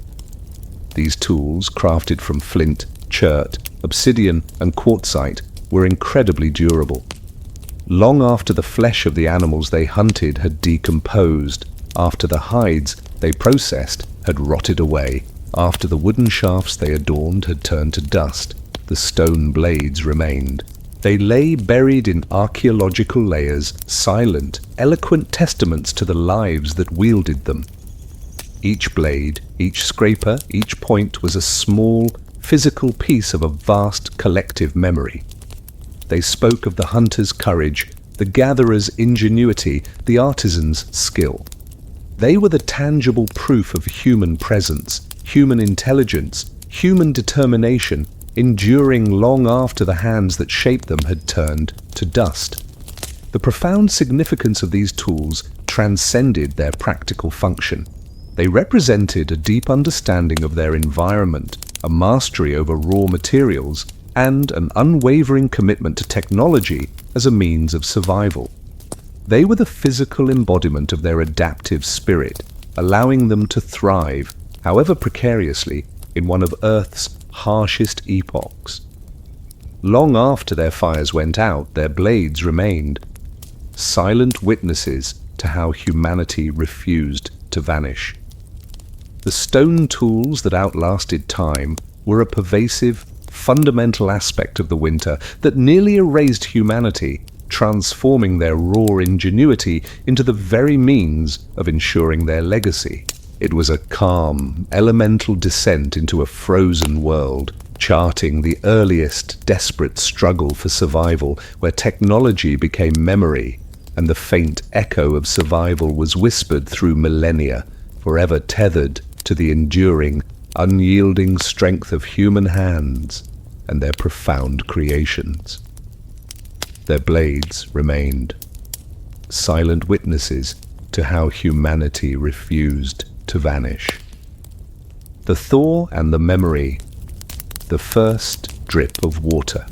These tools, crafted from flint, chert, obsidian, and quartzite, were incredibly durable. Long after the flesh of the animals they hunted had decomposed, after the hides they processed had rotted away, after the wooden shafts they adorned had turned to dust, the stone blades remained. They lay buried in archaeological layers, silent, eloquent testaments to the lives that wielded them. Each blade, each scraper, each point was a small, physical piece of a vast collective memory. They spoke of the hunter's courage, the gatherer's ingenuity, the artisan's skill. They were the tangible proof of human presence, human intelligence, human determination, enduring long after the hands that shaped them had turned to dust. The profound significance of these tools transcended their practical function. They represented a deep understanding of their environment, a mastery over raw materials, and an unwavering commitment to technology as a means of survival. They were the physical embodiment of their adaptive spirit, allowing them to thrive, however precariously, in one of Earth's harshest epochs. Long after their fires went out, their blades remained, silent witnesses to how humanity refused to vanish. The stone tools that outlasted time were a pervasive, fundamental aspect of the winter that nearly erased humanity, transforming their raw ingenuity into the very means of ensuring their legacy. It was a calm, elemental descent into a frozen world, charting the earliest desperate struggle for survival, where technology became memory, and the faint echo of survival was whispered through millennia, forever tethered to the enduring, unyielding strength of human hands and their profound creations. Their blades remained, silent witnesses to how humanity refused to vanish. The thaw and the memory, the first drip of water.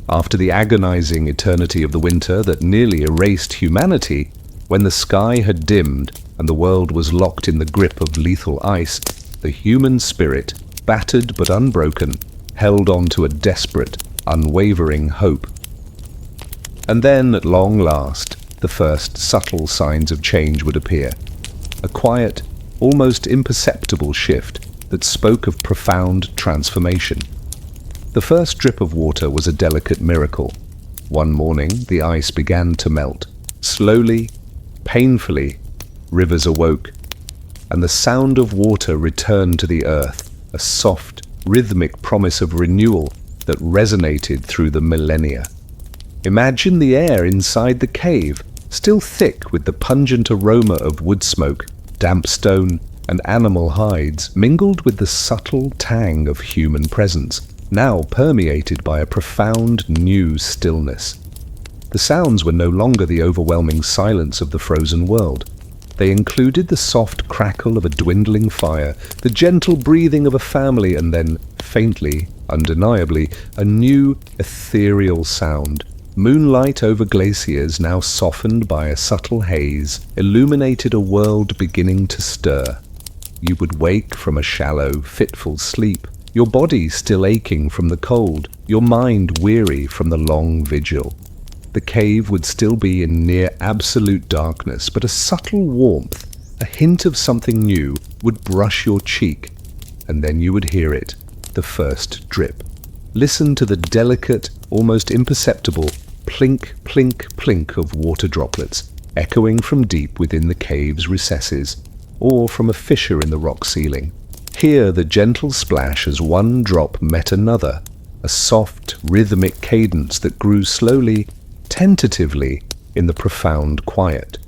After the agonizing eternity of the winter that nearly erased humanity, when the sky had dimmed and the world was locked in the grip of lethal ice, the human spirit, battered but unbroken, held on to a desperate, unwavering hope. And then, at long last, the first subtle signs of change would appear. A quiet, almost imperceptible shift that spoke of profound transformation. The first drip of water was a delicate miracle. One morning, the ice began to melt. Slowly, painfully, rivers awoke, and the sound of water returned to the earth, a soft, rhythmic promise of renewal that resonated through the millennia. Imagine the air inside the cave, still thick with the pungent aroma of wood smoke, damp stone, and animal hides, mingled with the subtle tang of human presence, now permeated by a profound new stillness. The sounds were no longer the overwhelming silence of the frozen world. They included the soft crackle of a dwindling fire, the gentle breathing of a family, and then, faintly, undeniably, a new, ethereal sound. Moonlight over glaciers, now softened by a subtle haze, illuminated a world beginning to stir. You would wake from a shallow, fitful sleep, your body still aching from the cold, your mind weary from the long vigil. The cave would still be in near absolute darkness, but a subtle warmth, a hint of something new, would brush your cheek, and then you would hear it, the first drip. Listen to the delicate, almost imperceptible plink, plink, plink of water droplets, echoing from deep within the cave's recesses, or from a fissure in the rock ceiling. Hear the gentle splash as one drop met another, a soft, rhythmic cadence that grew slowly, tentatively, in the profound quiet.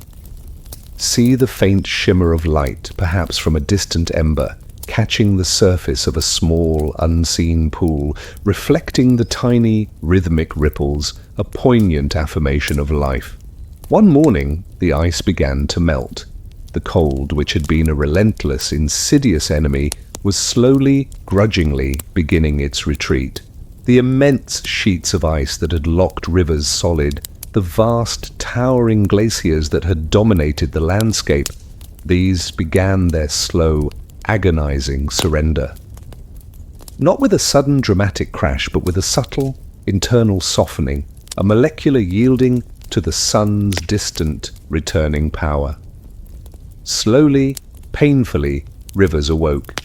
See the faint shimmer of light, perhaps from a distant ember, catching the surface of a small, unseen pool, reflecting the tiny, rhythmic ripples, a poignant affirmation of life. One morning, the ice began to melt. The cold, which had been a relentless, insidious enemy, was slowly, grudgingly beginning its retreat. The immense sheets of ice that had locked rivers solid, the vast, towering glaciers that had dominated the landscape, these began their slow, agonizing surrender. Not with a sudden dramatic crash, but with a subtle, internal softening, a molecular yielding to the sun's distant, returning power. Slowly, painfully, rivers awoke.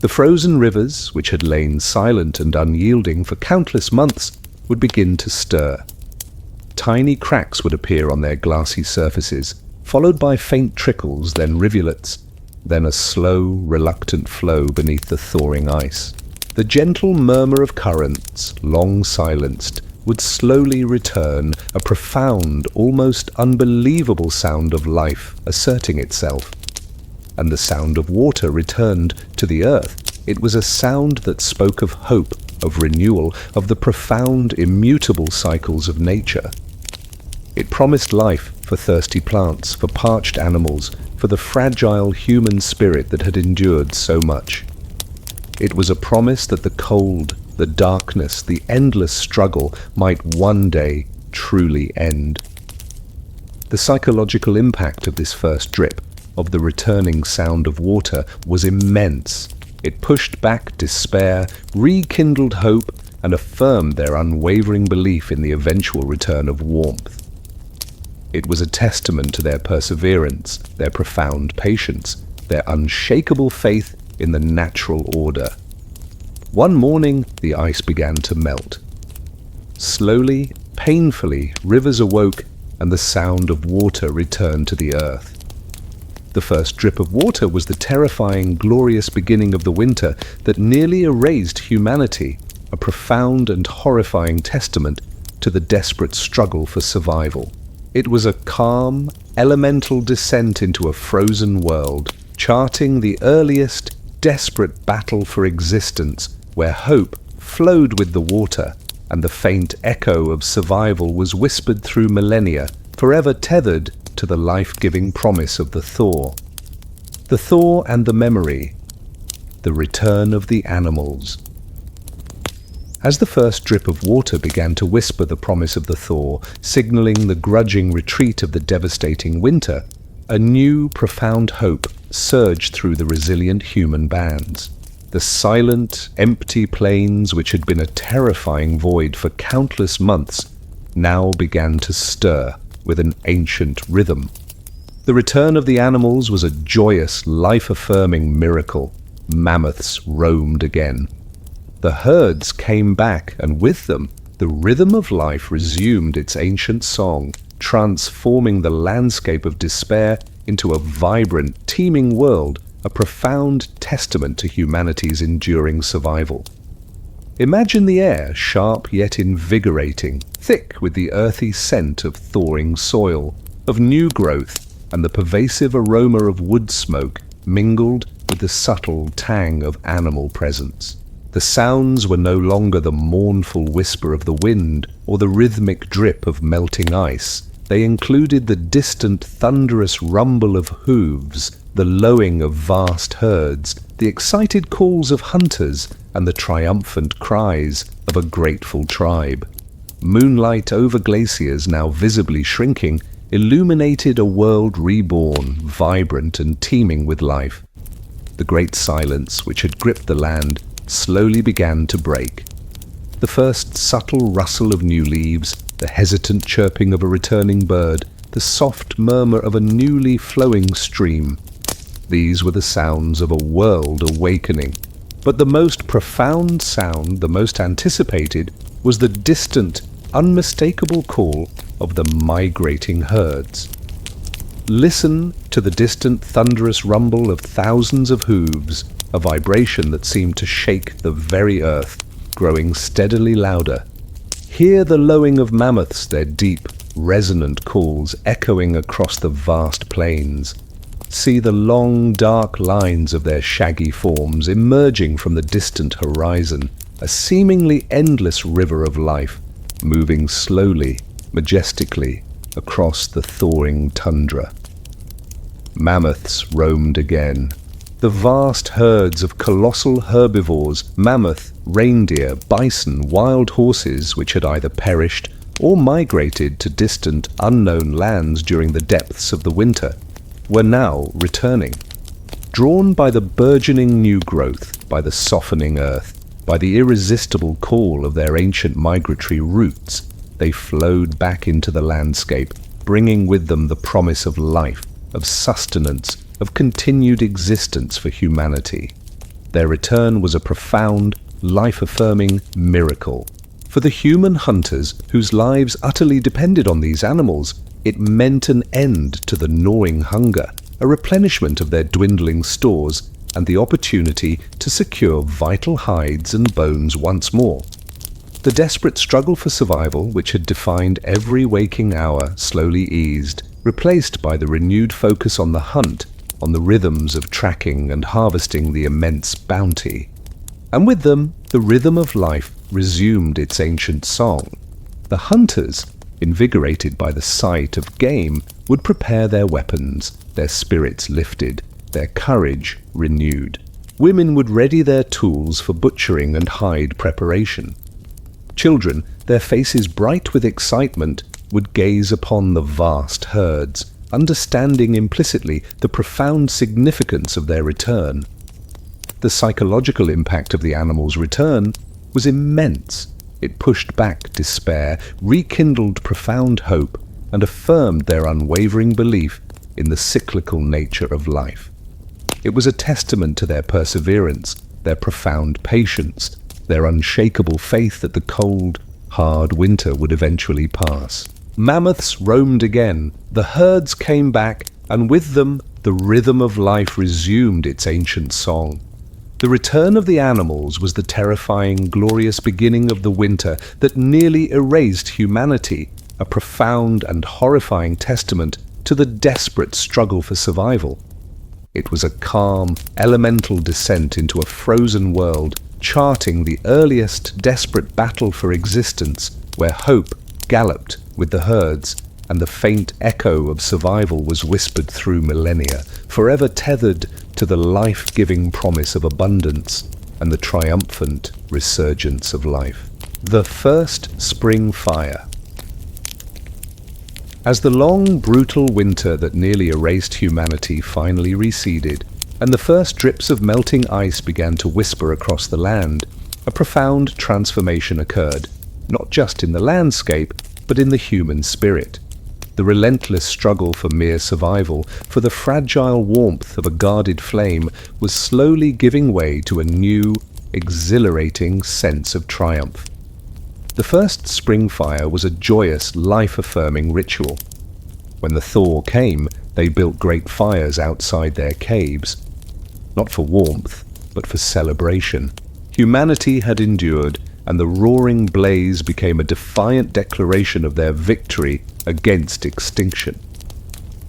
The frozen rivers, which had lain silent and unyielding for countless months, would begin to stir. Tiny cracks would appear on their glassy surfaces, followed by faint trickles, then rivulets, then a slow, reluctant flow beneath the thawing ice. The gentle murmur of currents, long silenced, would slowly return, a profound, almost unbelievable sound of life asserting itself. And the sound of water returned to the earth. It was a sound that spoke of hope, of renewal, of the profound, immutable cycles of nature. It promised life for thirsty plants, for parched animals, for the fragile human spirit that had endured so much. It was a promise that the cold, the darkness, the endless struggle might one day truly end. The psychological impact of this first drip, of the returning sound of water, was immense. It pushed back despair, rekindled hope, and affirmed their unwavering belief in the eventual return of warmth. It was a testament to their perseverance, their profound patience, their unshakable faith in the natural order. One morning, the ice began to melt. Slowly, painfully, rivers awoke, and the sound of water returned to the earth. The first drip of water was the terrifying, glorious beginning of the winter that nearly erased humanity, a profound and horrifying testament to the desperate struggle for survival. It was a calm, elemental descent into a frozen world, charting the earliest, desperate battle for existence, where hope flowed with the water, and the faint echo of survival was whispered through millennia, forever tethered to the life-giving promise of the thaw. The thaw and the memory, the return of the animals. As the first drip of water began to whisper the promise of the thaw, signaling the grudging retreat of the devastating winter, a new, profound hope surged through the resilient human bands. The silent, empty plains, which had been a terrifying void for countless months, now began to stir with an ancient rhythm. The return of the animals was a joyous, life-affirming miracle. Mammoths roamed again. The herds came back, and with them, the rhythm of life resumed its ancient song, transforming the landscape of despair into a vibrant, teeming world, a profound testament to humanity's enduring survival. Imagine the air, sharp yet invigorating, thick with the earthy scent of thawing soil, of new growth, and the pervasive aroma of wood smoke mingled with the subtle tang of animal presence. The sounds were no longer the mournful whisper of the wind or the rhythmic drip of melting ice. They included the distant thunderous rumble of hooves, the lowing of vast herds, the excited calls of hunters, and the triumphant cries of a grateful tribe. Moonlight over glaciers now visibly shrinking illuminated a world reborn, vibrant and teeming with life. The great silence which had gripped the land slowly began to break. The first subtle rustle of new leaves, the hesitant chirping of a returning bird, the soft murmur of a newly flowing stream. These were the sounds of a world awakening. But the most profound sound, the most anticipated, was the distant, unmistakable call of the migrating herds. Listen to the distant thunderous rumble of thousands of hooves, a vibration that seemed to shake the very earth, growing steadily louder. Hear the lowing of mammoths, their deep, resonant calls echoing across the vast plains. See the long, dark lines of their shaggy forms emerging from the distant horizon, a seemingly endless river of life, moving slowly, majestically, across the thawing tundra. Mammoths roamed again. The vast herds of colossal herbivores, mammoth, reindeer, bison, wild horses, which had either perished or migrated to distant, unknown lands during the depths of the winter, were now returning. Drawn by the burgeoning new growth, by the softening earth, by the irresistible call of their ancient migratory roots, they flowed back into the landscape, bringing with them the promise of life, of sustenance, of continued existence for humanity. Their return was a profound, life-affirming miracle. For the human hunters whose lives utterly depended on these animals, it meant an end to the gnawing hunger, a replenishment of their dwindling stores, and the opportunity to secure vital hides and bones once more. The desperate struggle for survival, which had defined every waking hour, slowly eased, replaced by the renewed focus on the hunt, on the rhythms of tracking and harvesting the immense bounty. And with them, the rhythm of life resumed its ancient song. The hunters, invigorated by the sight of game, would prepare their weapons, their spirits lifted, their courage renewed. Women would ready their tools for butchering and hide preparation. Children, their faces bright with excitement, would gaze upon the vast herds, understanding implicitly the profound significance of their return. The psychological impact of the animals' return was immense. It pushed back despair, rekindled profound hope, and affirmed their unwavering belief in the cyclical nature of life. It was a testament to their perseverance, their profound patience, their unshakable faith that the cold, Hard winter would eventually pass. Mammoths roamed again, the herds came back, and with them the rhythm of life resumed its ancient song. The return of the animals was the terrifying, glorious beginning of the winter that nearly erased humanity, a profound and horrifying testament to the desperate struggle for survival. It was a calm, elemental descent into a frozen world, charting the earliest desperate battle for existence, where hope galloped with the herds, and the faint echo of survival was whispered through millennia, forever tethered to the life-giving promise of abundance and the triumphant resurgence of life. The first spring fire. As the long, brutal winter that nearly erased humanity finally receded, and the first drips of melting ice began to whisper across the land, a profound transformation occurred, not just in the landscape, but in the human spirit. The relentless struggle for mere survival, for the fragile warmth of a guarded flame, was slowly giving way to a new, exhilarating sense of triumph. The first spring fire was a joyous, life-affirming ritual. When the thaw came, they built great fires outside their caves, not for warmth, but for celebration. Humanity had endured, and the roaring blaze became a defiant declaration of their victory against extinction.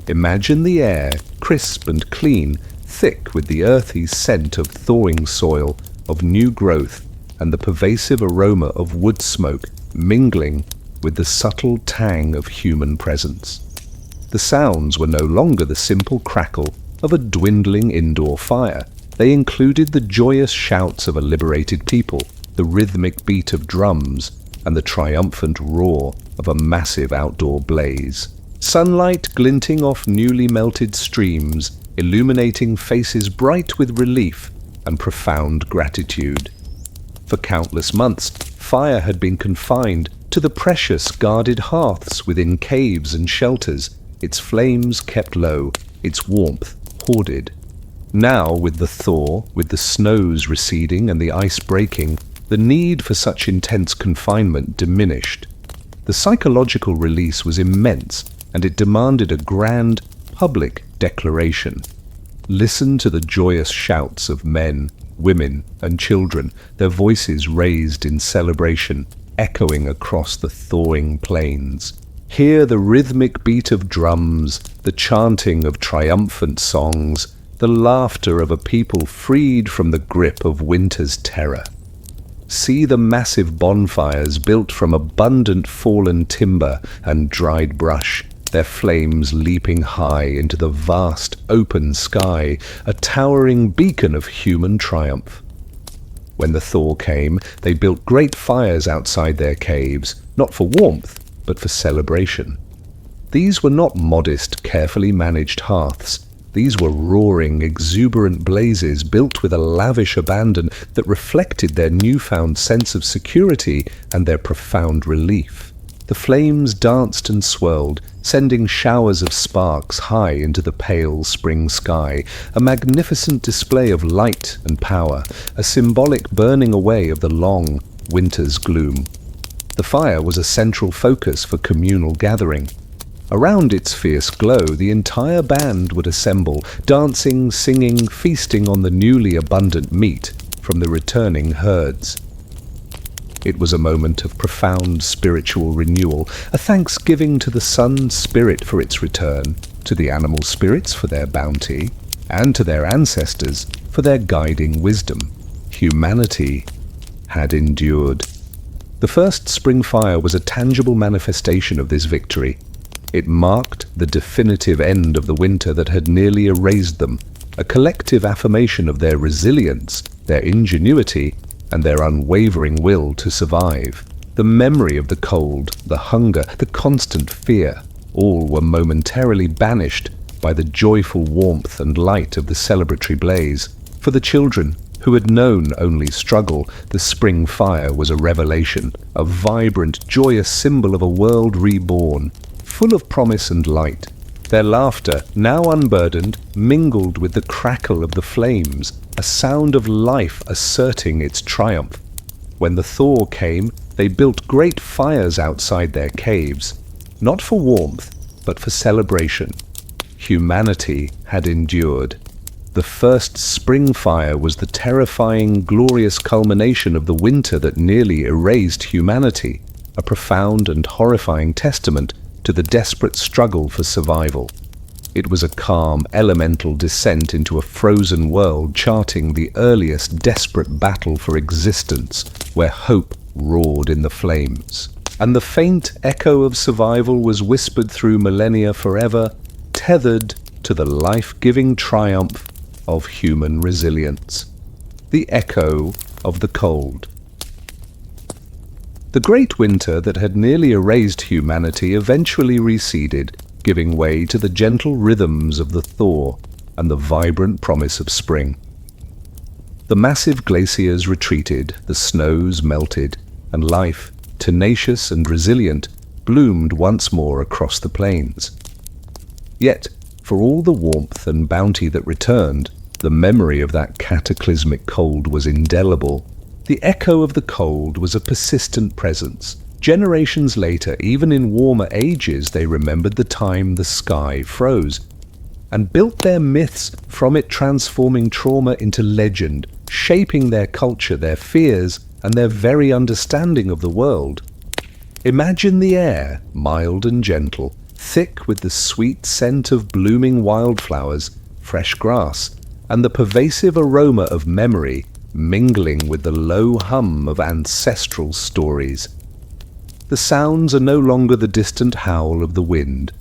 Imagine the air, crisp and clean, thick with the earthy scent of thawing soil, of new growth, and the pervasive aroma of wood smoke mingling with the subtle tang of human presence. The sounds were no longer the simple crackle of a dwindling indoor fire. They included the joyous shouts of a liberated people, the rhythmic beat of drums, and the triumphant roar of a massive outdoor blaze. Sunlight glinting off newly melted streams, illuminating faces bright with relief and profound gratitude. For countless months, fire had been confined to the precious guarded hearths within caves and shelters, its flames kept low, its warmth hoarded. Now, with the thaw, with the snows receding and the ice breaking, the need for such intense confinement diminished. The psychological release was immense, and it demanded a grand, public declaration. Listen to the joyous shouts of men, women, and children, their voices raised in celebration, echoing across the thawing plains. Hear the rhythmic beat of drums, the chanting of triumphant songs, the laughter of a people freed from the grip of winter's terror. See the massive bonfires built from abundant fallen timber and dried brush, their flames leaping high into the vast open sky, a towering beacon of human triumph. When the thaw came, they built great fires outside their caves, not for warmth, but for celebration. These were not modest, carefully managed hearths. These were roaring, exuberant blazes built with a lavish abandon that reflected their newfound sense of security and their profound relief. The flames danced and swirled, sending showers of sparks high into the pale spring sky, a magnificent display of light and power, a symbolic burning away of the long winter's gloom. The fire was a central focus for communal gathering. Around its fierce glow, the entire band would assemble, dancing, singing, feasting on the newly abundant meat from the returning herds. It was a moment of profound spiritual renewal, a thanksgiving to the sun spirit for its return, to the animal spirits for their bounty, and to their ancestors for their guiding wisdom. Humanity had endured. The first spring fire was a tangible manifestation of this victory. It marked the definitive end of the winter that had nearly erased them, a collective affirmation of their resilience, their ingenuity, and their unwavering will to survive. The memory of the cold, the hunger, the constant fear, all were momentarily banished by the joyful warmth and light of the celebratory blaze. For the children, who had known only struggle, the spring fire was a revelation, a vibrant, joyous symbol of a world reborn, full of promise and light. Their laughter, now unburdened, mingled with the crackle of the flames, a sound of life asserting its triumph. When the thaw came, they built great fires outside their caves, not for warmth, but for celebration. Humanity had endured. The first spring fire was the terrifying, glorious culmination of the winter that nearly erased humanity, a profound and horrifying testament to the desperate struggle for survival. It was a calm, elemental descent into a frozen world, charting the earliest desperate battle for existence, where hope roared in the flames. And the faint echo of survival was whispered through millennia forever, tethered to the life-giving triumph of human resilience. The echo of the cold. The great winter that had nearly erased humanity eventually receded, giving way to the gentle rhythms of the thaw and the vibrant promise of spring. The massive glaciers retreated, the snows melted, and life, tenacious and resilient, bloomed once more across the plains. Yet, for all the warmth and bounty that returned, the memory of that cataclysmic cold was indelible. The echo of the cold was a persistent presence. Generations later, even in warmer ages, they remembered the time the sky froze, and built their myths from it, transforming trauma into legend, shaping their culture, their fears, and their very understanding of the world. Imagine the air, mild and gentle, thick with the sweet scent of blooming wildflowers, fresh grass, and the pervasive aroma of memory mingling with the low hum of ancestral stories. The sounds are no longer the distant howl of the wind.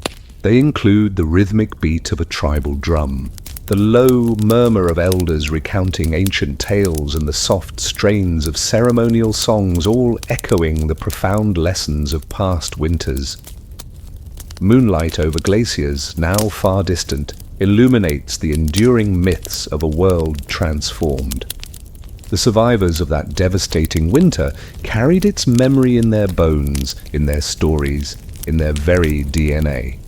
They include the rhythmic beat of a tribal drum, the low murmur of elders recounting ancient tales, and the soft strains of ceremonial songs, all echoing the profound lessons of past winters. Moonlight over glaciers, now far distant, illuminates the enduring myths of a world transformed. The survivors of that devastating winter carried its memory in their bones, in their stories, in their very DNA.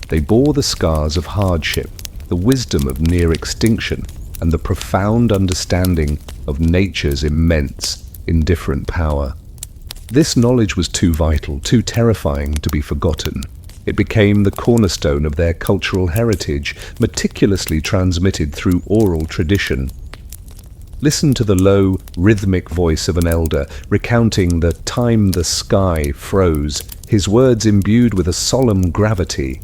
They bore the scars of hardship, the wisdom of near extinction, and the profound understanding of nature's immense, indifferent power. This knowledge was too vital, too terrifying to be forgotten. It became the cornerstone of their cultural heritage, meticulously transmitted through oral tradition. Listen to the low, rhythmic voice of an elder recounting the time the sky froze, his words imbued with a solemn gravity.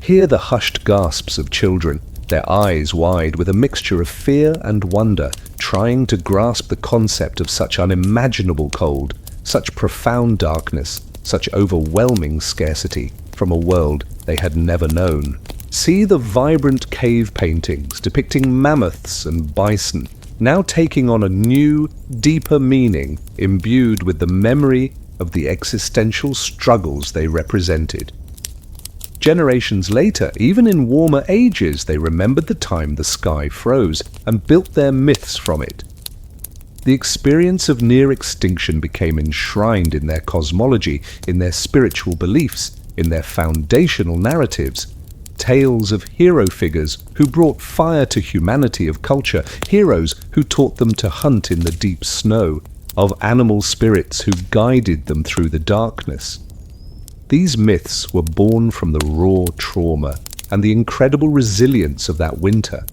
Hear the hushed gasps of children, their eyes wide with a mixture of fear and wonder, trying to grasp the concept of such unimaginable cold, such profound darkness, such overwhelming scarcity from a world they had never known. See the vibrant cave paintings depicting mammoths and bison, now taking on a new, deeper meaning imbued with the memory of the existential struggles they represented. Generations later, even in warmer ages, they remembered the time the sky froze and built their myths from it. The experience of near extinction became enshrined in their cosmology, in their spiritual beliefs, in their foundational narratives. Tales of hero figures who brought fire to humanity of culture, heroes who taught them to hunt in the deep snow, of animal spirits who guided them through the darkness. These myths were born from the raw trauma and the incredible resilience of that winter.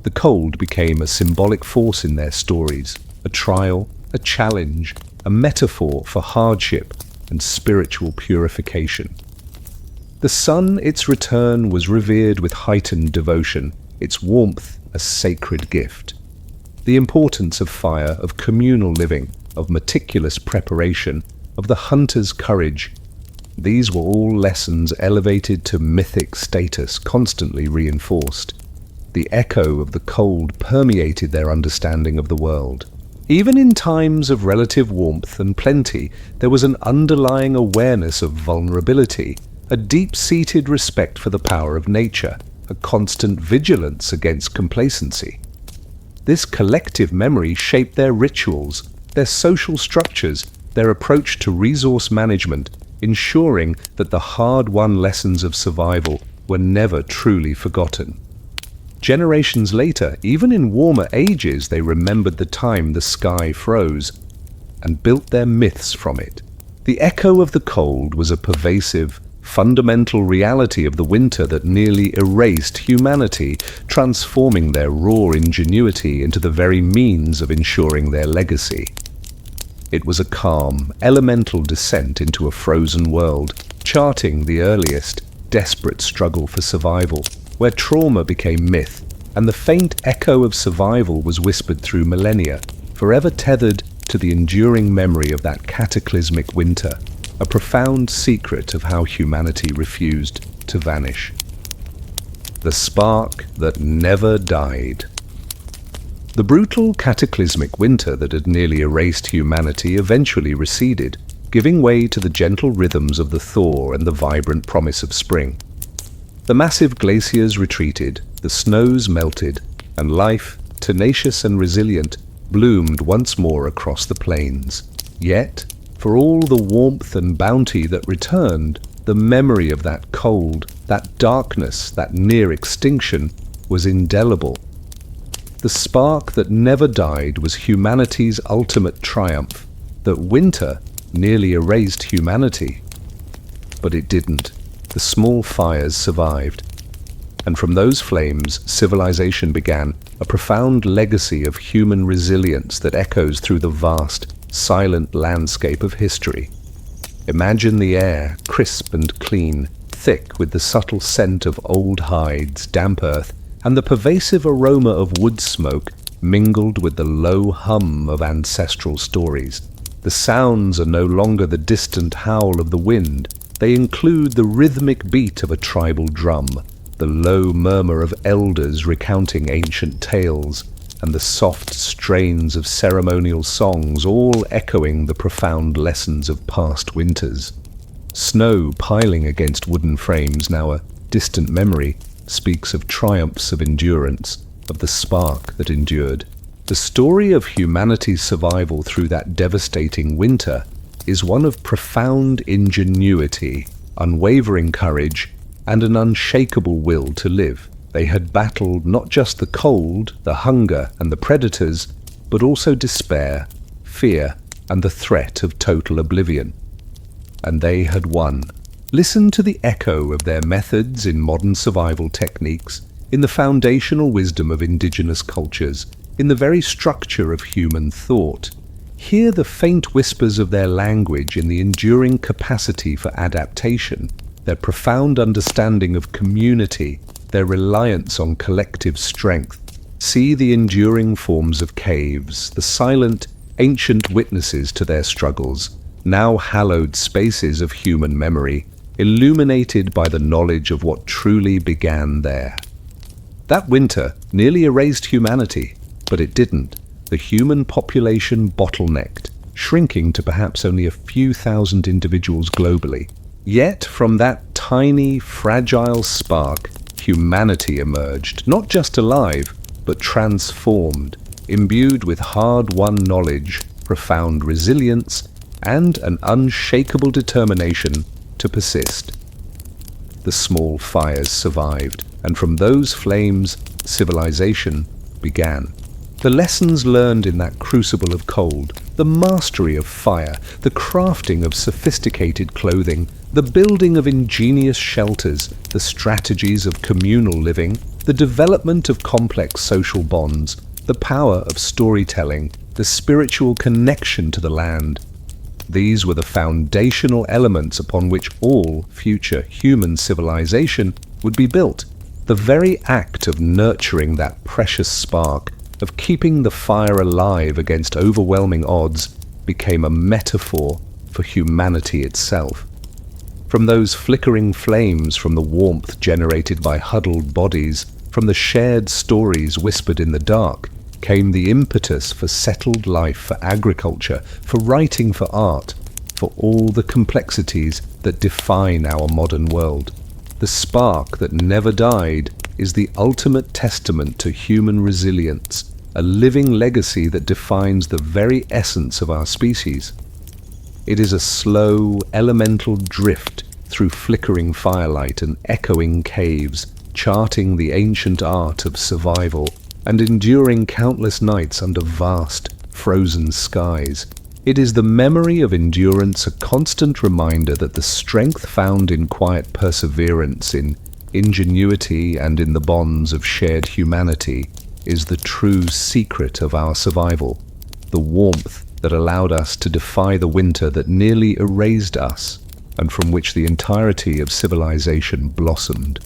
The cold became a symbolic force in their stories, a trial, a challenge, a metaphor for hardship and spiritual purification. The sun, its return, was revered with heightened devotion, its warmth a sacred gift. The importance of fire, of communal living, of meticulous preparation, of the hunter's courage, these were all lessons elevated to mythic status, constantly reinforced. The echo of the cold permeated their understanding of the world. Even in times of relative warmth and plenty, there was an underlying awareness of vulnerability, a deep-seated respect for the power of nature, a constant vigilance against complacency. This collective memory shaped their rituals, their social structures, their approach to resource management, ensuring that the hard-won lessons of survival were never truly forgotten. Generations later, even in warmer ages, they remembered the time the sky froze and built their myths from it. The echo of the cold was a pervasive, fundamental reality of the winter that nearly erased humanity, transforming their raw ingenuity into the very means of ensuring their legacy. It was a calm, elemental descent into a frozen world, charting the earliest, desperate struggle for survival, where trauma became myth, and the faint echo of survival was whispered through millennia, forever tethered to the enduring memory of that cataclysmic winter, a profound secret of how humanity refused to vanish. The spark that never died. The brutal, cataclysmic winter that had nearly erased humanity eventually receded, giving way to the gentle rhythms of the thaw and the vibrant promise of spring. The massive glaciers retreated, the snows melted, and life, tenacious and resilient, bloomed once more across the plains. Yet, for all the warmth and bounty that returned, the memory of that cold, that darkness, that near extinction was indelible. The spark that never died was humanity's ultimate triumph, that winter nearly erased humanity. But it didn't. The small fires survived. And from those flames, civilization began, a profound legacy of human resilience that echoes through the vast, silent landscape of history. Imagine the air, crisp and clean, thick with the subtle scent of old hides, damp earth, and the pervasive aroma of wood smoke mingled with the low hum of ancestral stories. The sounds are no longer the distant howl of the wind. They include the rhythmic beat of a tribal drum, the low murmur of elders recounting ancient tales, and the soft strains of ceremonial songs, all echoing the profound lessons of past winters. Snow piling against wooden frames, now a distant memory, speaks of triumphs of endurance, of the spark that endured. The story of humanity's survival through that devastating winter is one of profound ingenuity, unwavering courage, and an unshakable will to live. They had battled not just the cold, the hunger, and the predators, but also despair, fear, and the threat of total oblivion. And they had won. Listen to the echo of their methods in modern survival techniques, in the foundational wisdom of indigenous cultures, in the very structure of human thought. Hear the faint whispers of their language in the enduring capacity for adaptation, their profound understanding of community, their reliance on collective strength. See the enduring forms of caves, the silent, ancient witnesses to their struggles, now hallowed spaces of human memory, illuminated by the knowledge of what truly began there. That winter nearly erased humanity, but it didn't. The human population bottlenecked, shrinking to perhaps only a few thousand individuals globally. Yet from that tiny, fragile spark, humanity emerged, not just alive, but transformed, imbued with hard-won knowledge, profound resilience, and an unshakable determination to persist. The small fires survived, and from those flames, civilization began. The lessons learned in that crucible of cold, the mastery of fire, the crafting of sophisticated clothing, the building of ingenious shelters, the strategies of communal living, the development of complex social bonds, the power of storytelling, the spiritual connection to the land. These were the foundational elements upon which all future human civilization would be built. The very act of nurturing that precious spark, of keeping the fire alive against overwhelming odds, became a metaphor for humanity itself. From those flickering flames, from the warmth generated by huddled bodies, from the shared stories whispered in the dark, came the impetus for settled life, for agriculture, for writing, for art, for all the complexities that define our modern world. The spark that never died is the ultimate testament to human resilience, a living legacy that defines the very essence of our species. It is a slow, elemental drift through flickering firelight and echoing caves, charting the ancient art of survival and enduring countless nights under vast, frozen skies. It is the memory of endurance, a constant reminder that the strength found in quiet perseverance, in ingenuity, and in the bonds of shared humanity is the true secret of our survival, the warmth that allowed us to defy the winter that nearly erased us, and from which the entirety of civilization blossomed.